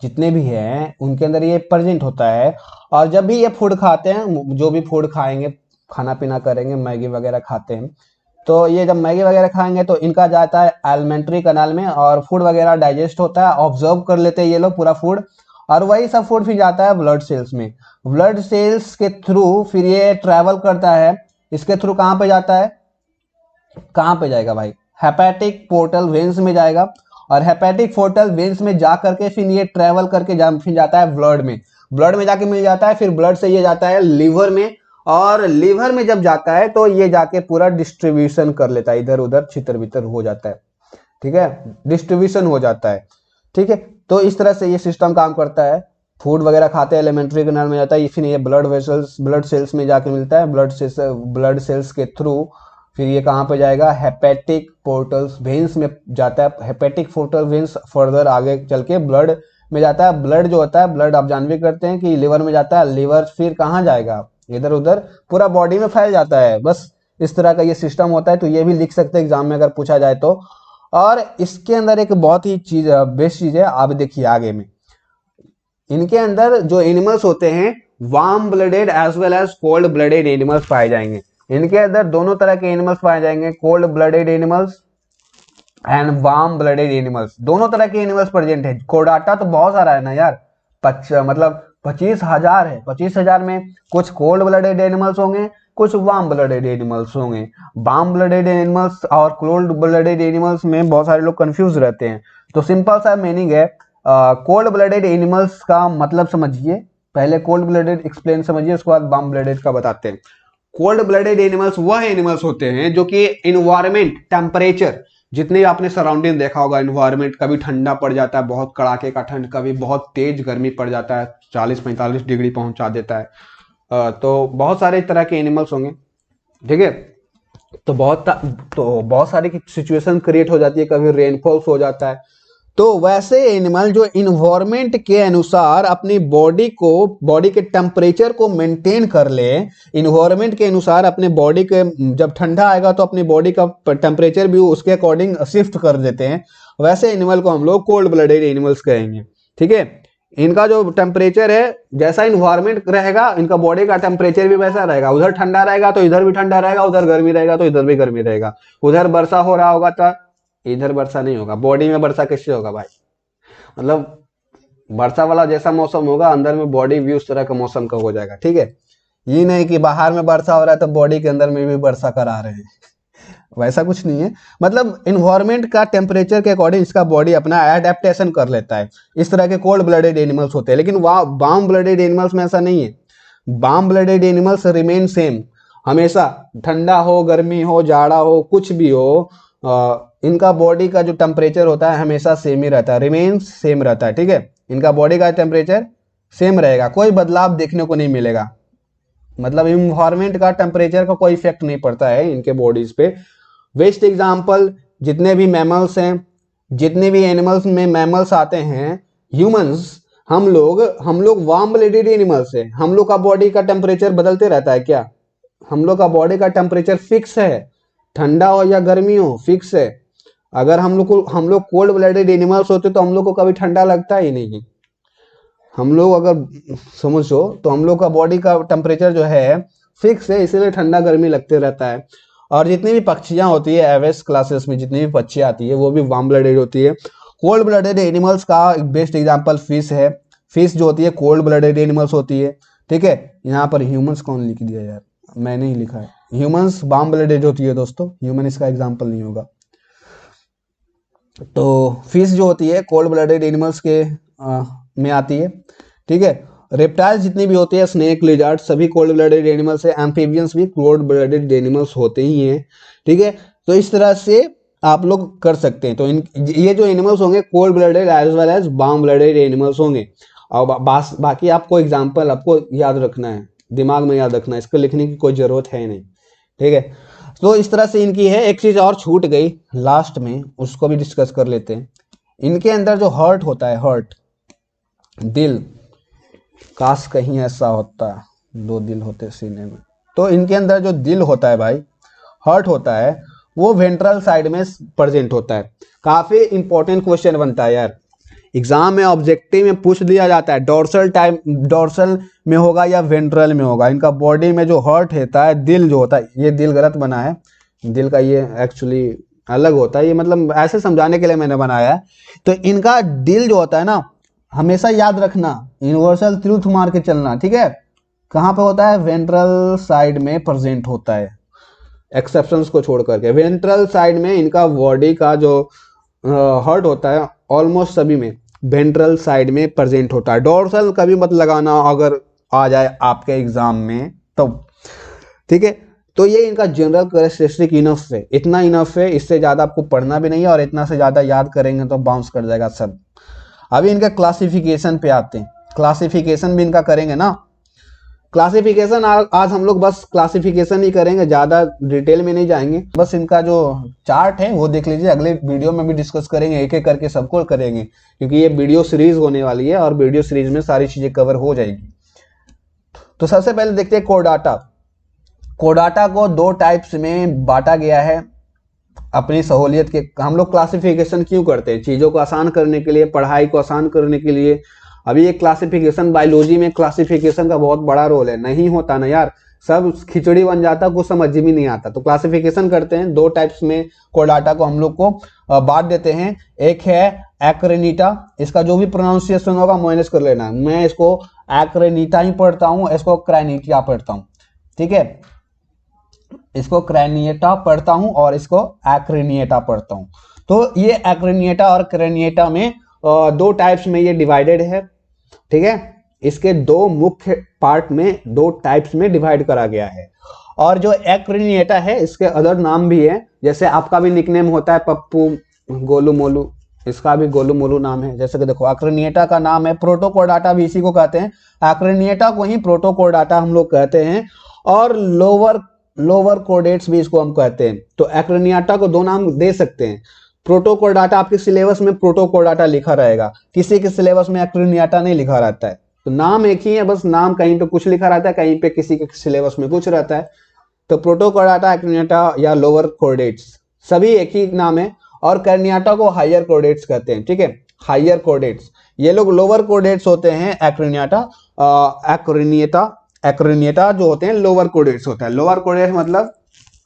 [SPEAKER 1] जितने भी हैं उनके अंदर ये प्रेजेंट होता है। और जब भी ये फूड खाते हैं, जो भी फूड खाएंगे, खाना पीना करेंगे, मैगी वगैरह खाते हैं, तो ये जब मैगी वगैरह खाएंगे तो इनका जाता है एलिमेंट्री कनाल में और फूड वगैरह डाइजेस्ट होता है, ऑब्जर्व कर लेते हैं ये लोग पूरा फूड, और वही सब फूड फिर जाता है ब्लड सेल्स में। ब्लड सेल्स के थ्रू फिर ये ट्रेवल करता है। इसके थ्रू कहाँ पे जाता है? कहाँ पे जाएगा भाई? हेपेटिक पोर्टल वेन्स में जाएगा। और हेपेटिक पोर्टल वेन्स में जा करके फिर ये ट्रेवल करके फिर जाता है ब्लड में। ब्लड में जाके मिल जाता है, फिर ब्लड से ये जाता है लिवर में। और लिवर में जब जाता है तो ये जाके पूरा डिस्ट्रीब्यूशन कर लेता है, इधर उधर छितर बितर हो जाता है, ठीक है, डिस्ट्रीब्यूशन हो जाता है, ठीक है। तो इस तरह से ये सिस्टम काम करता है। फूड वगैरह खाते हैं, एलिमेंट्री कैनाल में जाता है, फिर ये ब्लड सेल्स में जाके मिलता है। ब्लड सेल्स के थ्रू फिर ये कहाँ पे जाएगा? हेपेटिक पोर्टल्स वेन्स में जाता है। हेपेटिक पोर्टल वेन्स फर्दर आगे चल के ब्लड में जाता है। ब्लड जो होता है, ब्लड आप जान भी करते हैं कि लिवर में जाता है। लिवर फिर कहाँ जाएगा? इधर उधर पूरा बॉडी में फैल जाता है। बस इस तरह का ये सिस्टम होता है। तो ये भी लिख सकते हैं एग्जाम में अगर पूछा जाए तो। और इसके अंदर एक बहुत ही चीज बेस्ट चीज है, आप देखिए आगे में इनके अंदर जो एनिमल्स होते हैं warm blooded as well as cold blooded animals पाए जाएंगे। इनके अंदर दोनों तरह के एनिमल्स पाए जाएंगे, cold blooded animals and warm blooded animals, दोनों तरह के एनिमल्स प्रेजेंट है। कोर्डाटा तो बहुत सारा है ना यार, मतलब 25,000 है। 25,000 में कुछ कोल्ड ब्लडेड एनिमल्स होंगे, कुछ वार्म ब्लडेड एनिमल्स होंगे। वार्म ब्लडेड एनिमल्स और कोल्ड ब्लडेड एनिमल्स में बहुत सारे लोग कंफ्यूज रहते हैं। तो सिंपल सा मीनिंग है, कोल्ड ब्लडेड एनिमल्स का मतलब समझिए, पहले कोल्ड ब्लडेड एक्सप्लेन समझिए, उसके बाद वार्म ब्लडेड का बताते हैं। कोल्ड ब्लडेड एनिमल्स वह एनिमल्स होते हैं जो कि इन्वायरमेंट टेम्परेचर, जितने आपने सराउंडिंग देखा होगा, इन्वायरमेंट कभी ठंडा पड़ जाता है, बहुत कड़ाके का ठंड, कभी बहुत तेज गर्मी पड़ जाता है, 40-45 डिग्री पहुंचा देता है। तो बहुत सारे तरह के एनिमल्स होंगे, ठीक है। तो बहुत सारी सिचुएशन क्रिएट हो जाती है, कभी रेनफॉल्स हो जाता है। तो वैसे एनिमल जो इन्वायरमेंट के अनुसार अपनी बॉडी के टेम्परेचर को मेंटेन कर ले, इन्वायरमेंट के अनुसार अपने बॉडी के, जब ठंडा आएगा तो अपनी बॉडी का टेम्परेचर भी उसके अकॉर्डिंग शिफ्ट कर देते हैं, वैसे एनिमल को हम लोग कोल्ड ब्लडेड एनिमल्स कहेंगे, ठीक है। इनका जो टेम्परेचर है, जैसा इन्वायरमेंट रहेगा, इनका बॉडी का टेम्परेचर भी वैसा रहेगा। उधर ठंडा रहेगा तो इधर भी ठंडा रहेगा, उधर गर्मी रहेगा तो इधर भी गर्मी रहेगा। उधर वर्षा हो रहा होगा तो इधर वर्षा नहीं होगा। बॉडी में वर्षा कैसे होगा भाई? मतलब वर्षा वाला जैसा मौसम होगा, अंदर में बॉडी भी उस तरह का मौसम का हो जाएगा, ठीक है। ये नहीं कि बाहर में वर्षा हो रहा है तो बॉडी के अंदर में भी वर्षा करा रहे हैं, वैसा कुछ नहीं है। मतलब इन्वायरमेंट का टेम्परेचर के अकॉर्डिंग इसका बॉडी अपना एडेप्टेशन कर लेता है। इस तरह के कोल्ड ब्लडेड एनिमल्स होते हैं। लेकिन वार्म ब्लडेड एनिमल्स में ऐसा नहीं है। Warm blooded animals remain same, हमेशा ठंडा हो, गर्मी हो, जाड़ा हो, कुछ भी हो, इनका बॉडी का जो टेम्परेचर होता है हमेशा सेम ही रहता है, रिमेन सेम रहता है, ठीक है। इनका बॉडी का टेम्परेचर सेम रहेगा, कोई बदलाव देखने को नहीं मिलेगा। मतलब इन्वायरमेंट का टेम्परेचर का कोई इफेक्ट नहीं पड़ता है इनके बॉडीज पे। बेस्ट एग्जाम्पल जितने भी मैमल्स हैं, जितने भी एनिमल्स में मैमल्स आते हैं, ह्यूमंस, हम लोग वार्म ब्लडेड एनिमल्स है। हम लोग का बॉडी का टेम्परेचर बदलते रहता है क्या? हम लोग का बॉडी का टेम्परेचर फिक्स है, ठंडा हो या गर्मी हो फिक्स है। अगर हम लोग कोल्ड ब्लडेड एनिमल्स होते तो हम लोग को कभी ठंडा लगता ही नहीं। हम लोग अगर समझो तो हम लोग का बॉडी का टेम्परेचर जो है फिक्स है, इसीलिए ठंडा गर्मी लगते रहता है। और जितनी भी पक्षियां होती है एवेस क्लासेस में, जितनी भी पक्षियां आती है वो भी वार्म ब्लडेड होती है। कोल्ड ब्लडेड एनिमल्स का बेस्ट एग्जांपल फिश है। फिश जो होती है कोल्ड ब्लडेड एनिमल्स होती है, ठीक है। यहाँ पर ह्यूमंस कौन लिख दिया यार? मैंने ही लिखा है। ह्यूमंस वार्म ब्लडेड होती है दोस्तों, ह्यूमन इसका एग्जाम्पल नहीं होगा। तो फिश जो होती है कोल्ड ब्लडेड एनिमल्स के में आती है, ठीक है। रेप्टाइल्स जितनी भी होती है, स्नेक, लिजर्ड, सभी कोल्ड ब्लडेड एनिमल्स है। एम्फीबियंस भी कोल्ड ब्लडेड एनिमल्स होते ही हैं, ठीक है। तो इस तरह से आप लोग कर सकते हैं। तो ये जो एनिमल्स होंगे cold blooded as well as warm blooded animals होंगे। और बाकी आपको एग्जाम्पल आपको याद रखना है, दिमाग में याद रखना है, इसको लिखने की कोई जरूरत है नहीं, ठीक है। तो इस तरह से इनकी है। एक चीज और छूट गई लास्ट में, उसको भी डिस्कस कर लेते हैं। इनके अंदर जो हार्ट होता है, हार्ट, दिल, काश कहीं ऐसा होता, 2 दिल होते सीने में। तो इनके अंदर जो दिल होता है भाई, हार्ट होता है, वो वेंट्रल साइड में प्रेजेंट होता है। काफी इंपॉर्टेंट क्वेश्चन बनता है यार, एग्जाम में ऑब्जेक्टिव में पूछ लिया जाता है, डोर्सल में होगा या वेंट्रल में होगा। इनका बॉडी में जो हार्ट होता है, दिल जो होता है, ये दिल गलत बना है, दिल का ये एक्चुअली अलग होता है, ये मतलब ऐसे समझाने के लिए मैंने बनाया है। तो इनका दिल जो होता है ना, हमेशा याद रखना, यूनिवर्सल ट्रूथ मार के चलना, ठीक है। कहाँ पे होता है? वेंट्रल साइड में प्रेजेंट होता है, एक्सेप्शंस को छोड़ करके। वेंट्रल साइड में इनका बॉडी का जो हार्ट होता है ऑलमोस्ट सभी में वेंट्रल साइड में प्रेजेंट होता है। डोर्सल कभी मत लगाना अगर आ जाए आपके एग्जाम में तो, ठीक है। तो ये इनका जनरल कैरेक्टरिस्टिक इनफ है, इतना इनफ है, इससे ज्यादा आपको पढ़ना भी नहीं है, और इतना से ज्यादा याद करेंगे तो बाउंस कर जाएगा सब। अभी इनका क्लासिफिकेशन पे आते हैं, क्लासिफिकेशन भी इनका करेंगे ना। क्लासिफिकेशन आज हम लोग बस क्लासिफिकेशन ही करेंगे, ज्यादा डिटेल में नहीं जाएंगे। बस इनका जो चार्ट है वो देख लीजिए, अगले वीडियो में भी डिस्कस करेंगे, एक एक करके सबको करेंगे, क्योंकि ये वीडियो सीरीज होने वाली है और वीडियो सीरीज में सारी चीजें कवर हो जाएगी। तो सबसे पहले देखते हैं कोडाटा। कोडाटा को 2 टाइप्स में बांटा गया है अपनी सहूलियत के। हम लोग क्लासिफिकेशन क्यों करते हैं? चीजों को आसान करने के लिए, पढ़ाई को आसान करने के लिए। अभी ये क्लासिफिकेशन, बायोलॉजी में क्लासिफिकेशन का बहुत बड़ा रोल है, नहीं होता ना यार, सब खिचड़ी बन जाता, कुछ समझ भी नहीं आता। तो क्लासिफिकेशन करते हैं 2 टाइप्स में, कोडाटा को हम लोग को बांट देते हैं। एक है एक्रेनिटा, इसका जो भी प्रोनाउंसिएशन होगा मैनेज कर लेना, मैं इसको एक्रेनिटा ही पढ़ता हूँ, इसको क्रैनिटा पढ़ता हूँ। ठीक है, इसको क्रैनिएटा पढ़ता हूँ और इसको एक्रेनिएटा पढ़ता हूँ। तो ये एक्रेनिएटा और क्रैनिएटा में दो टाइप्स में ये डिवाइडेड है। ठीक है, इसके दो मुख्य पार्ट में, दो टाइप्स में डिवाइड करा गया है। और जो एक्रेनिएटा है इसके अदर नाम भी है, जैसे आपका भी निकनेम होता है पप्पू, गोलू मोलू, इसका भी गोलू मोलू नाम है। जैसे कि देखो एक्रेनिएटा का नाम है प्रोटोकोर्डाटा, भी इसी को कहते हैं। एक्रेनिएटा को ही प्रोटोकोर्डाटा हम लोग कहते हैं, और लोअर कोर्डेट्स भी इसको हम कहते हैं। तो एक्रेनिएटा को दो नाम दे सकते हैं। प्रोटोकोर्डाटा आपके सिलेबस में प्रोटोकोर्डाटा लिखा रहेगा, किसी के सिलेबस में एक्रेनिएटा नहीं लिखा रहता है। तो नाम एक ही है, बस नाम कहीं पे कुछ लिखा रहता है, कहीं पे किसी के सिलेबस में कुछ रहता है। तो प्रोटोकोर्डाटा, एक्रेनिएटा या लोअर कोर्डेट्स सभी एक ही नाम है। और कर्नियाटा को हायर कोर्डेट्स कहते हैं। ठीक है, हायर कोर्डेट्स, ये लोग लोअर कोर्डेट्स होते हैं। एक्रेनिएटा जो होते हैं लोअर कोर्डेट्स होता है। लोअर कोर्डेट्स मतलब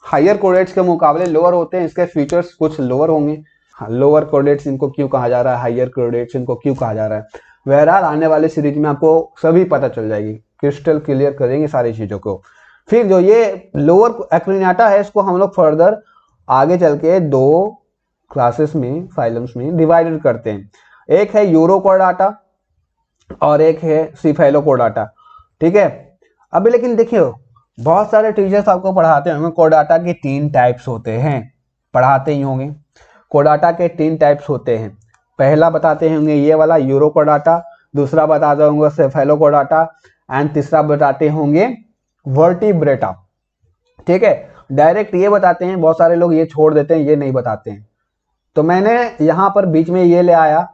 [SPEAKER 1] हायर कोर्डेट्स के मुकाबले लोअर होते हैं, इसके फीचर्स कुछ लोअर होंगे। लोअर कोर्डेट्स इनको क्यों कहा जा रहा है, हायर कोर्डेट्स इनको क्यों कहा जा रहा है, बहरहाल आने वाले सीरीज में आपको सभी पता चल जाएगी, क्रिस्टल क्लियर करेंगे सारी चीजों को। फिर जो ये लोअर एक्रेनिएटा है इसको हम लोग फर्दर आगे चल के दो क्लासेस में, फाइलम्स में डिवाइडेड करते हैं। एक है यूरोकोर्डाटा और एक है सीफेलोकोर्डाटा। ठीक है, अभी लेकिन देखियो बहुत सारे टीचर्स आपको पढ़ाते होंगे कोर्डाटा के 3 टाइप्स होते हैं, पढ़ाते ही होंगे। कोर्डाटा के 3 टाइप्स होते हैं। पहला बताते होंगे ये वाला यूरोकोर्डाटा, दूसरा बताते होंगे सेफेलोकोर्डाटा, एंड तीसरा बताते होंगे वर्टिब्रेटा। ठीक है, डायरेक्ट ये बताते हैं, बहुत सारे लोग ये छोड़ देते हैं, ये नहीं बताते हैं। तो मैंने यहाँ पर बीच में ये ले आया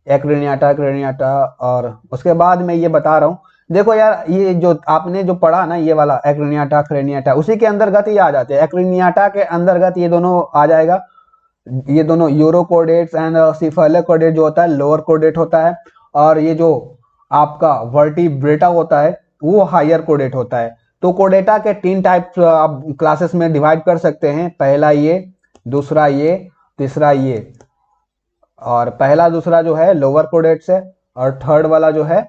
[SPEAKER 1] एक्रेनिएटा, और उसके बाद मैं ये बता रहा हूँ। देखो यार, ये जो आपने जो पढ़ा ना, ये वाला एक्रेनिएटा, उसी के अंतर्गत ये आ जाते हैं। एक्रेनिएटा के अंतर्गत ये दोनों आ जाएगा, ये दोनों यूरोकोर्डेट्स एंड सीफेलोकोर्डेट जो होता है लोअर कोर्डेट होता है, और ये जो आपका वर्टिब्रेटा होता है वो हायर कोर्डेट होता है। तो कोर्डेटा के 3 टाइप आप क्लासेस में डिवाइड कर सकते हैं, पहला ये, दूसरा ये, तीसरा ये। और पहला दूसरा जो है लोअर कोर्डेट्स है, और थर्ड वाला जो है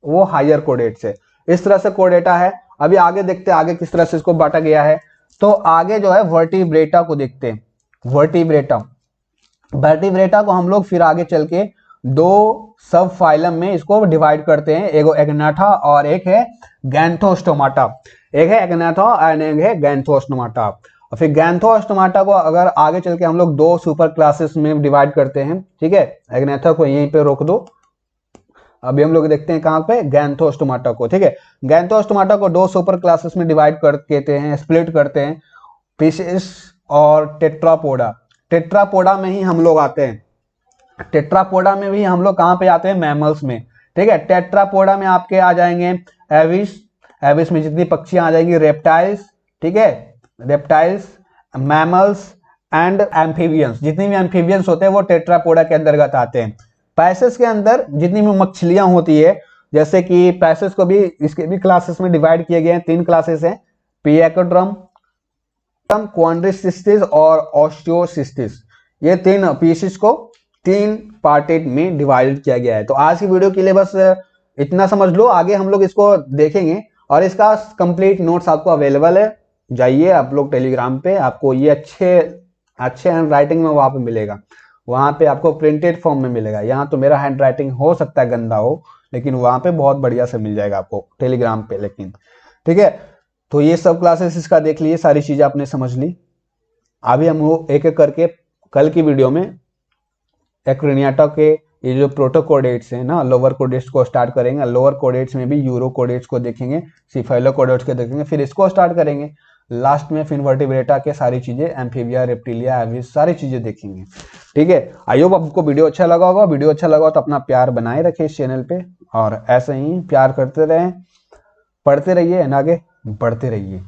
[SPEAKER 1] वो हायर कोर्डेट्स है। इस तरह से कोर्डेटा है। अभी आगे देखते हैं आगे किस तरह से इसको बांटा गया है। तो आगे जो है वर्टिब्रेटा को देखते हैं। वर्टिब्रेटा को हम लोग फिर आगे चल के 2 सब फाइलम में इसको डिवाइड करते हैं, एक एग्नाथा और एक है गैंथोस्टोमाटा। एक है एग्नाथा और एक है गैंथोस्टोमाटा। और फिर गैंथोस्टोमाटा को अगर आगे चल के हम लोग 2 सुपर क्लासेस में डिवाइड करते हैं। ठीक है, एग्नाथा को यहीं पे रोक दो, अभी हम लोग देखते हैं कहां पे, गैंथोस्टोमाटा को। ठीक है, गैंथोस्टोमाटा को 2 सुपर क्लासेस में डिवाइड करते हैं, स्प्लिट करते हैं, पीसेस और टेट्रापोडा। टेट्रापोडा में ही हम लोग आते हैं। टेट्रापोडा में भी हम लोग कहां पे आते हैं, मैमल्स में। ठीक है, टेट्रापोडा में आपके आ जाएंगे एविस में जितनी पक्षियां आ जाएंगी, रेप्टाइल्स। ठीक है, रेप्टाइल्स, मैमल्स एंड एम्फीबियंस, जितनी भी एम्फीबियंस होते हैं वो टेट्रापोडा के अंतर्गत आते हैं। पैसेस के अंदर जितनी भी मछलियां होती है, जैसे कि पैसेस को भी इसके भी क्लासेस में डिवाइड किए गए हैं। 3 क्लासेस हैं, पिएकोड्रम, क्वाड्रिसिस्टिस और ऑस्टियोसिस्टिस। ये 3 पीसेस को 3 पार्टेड में डिवाइड किया गया है। तो आज की वीडियो के लिए बस इतना समझ लो, आगे हम लोग इसको देखेंगे और इसका कंप्लीट नोट्स आपको अवेलेबल है। जाइए आप लोग टेलीग्राम पे, आपको ये अच्छे हैंड राइटिंग में वहां पे मिलेगा, वहां पे आपको प्रिंटेड फॉर्म में मिलेगा। यहाँ तो मेरा हैंड राइटिंग हो सकता है गंदा हो, लेकिन वहां पे बहुत बढ़िया से मिल जाएगा आपको टेलीग्राम पे। लेकिन ठीक है, तो ये सब क्लासेस इसका देख लिए, सारी चीजें आपने समझ ली। अभी हम लोग एक एक करके कल की वीडियो में एक्रेनिएटा के ये जो प्रोटोकोर्डेट्स हैं ना, लोअर कोर्डेट्स को स्टार्ट करेंगे। लोअर कोर्डेट्स में भी यूरोकोर्डेट्स को देखेंगे, सीफेलोकोर्डेट्स को देखेंगे, फिर इसको स्टार्ट करेंगे। लास्ट में फिर वर्टिब्रेटा के सारी चीजें, एम्फीबिया, रेप्टिलिया, एविस, सारी चीजें देखेंगे। ठीक है, आई होप आपको वीडियो अच्छा लगा होगा। वीडियो अच्छा लगा तो अपना प्यार बनाए रखें इस चैनल पे, और ऐसे ही प्यार करते रहें, पढ़ते रहिए, आगे बढ़ते रहिए।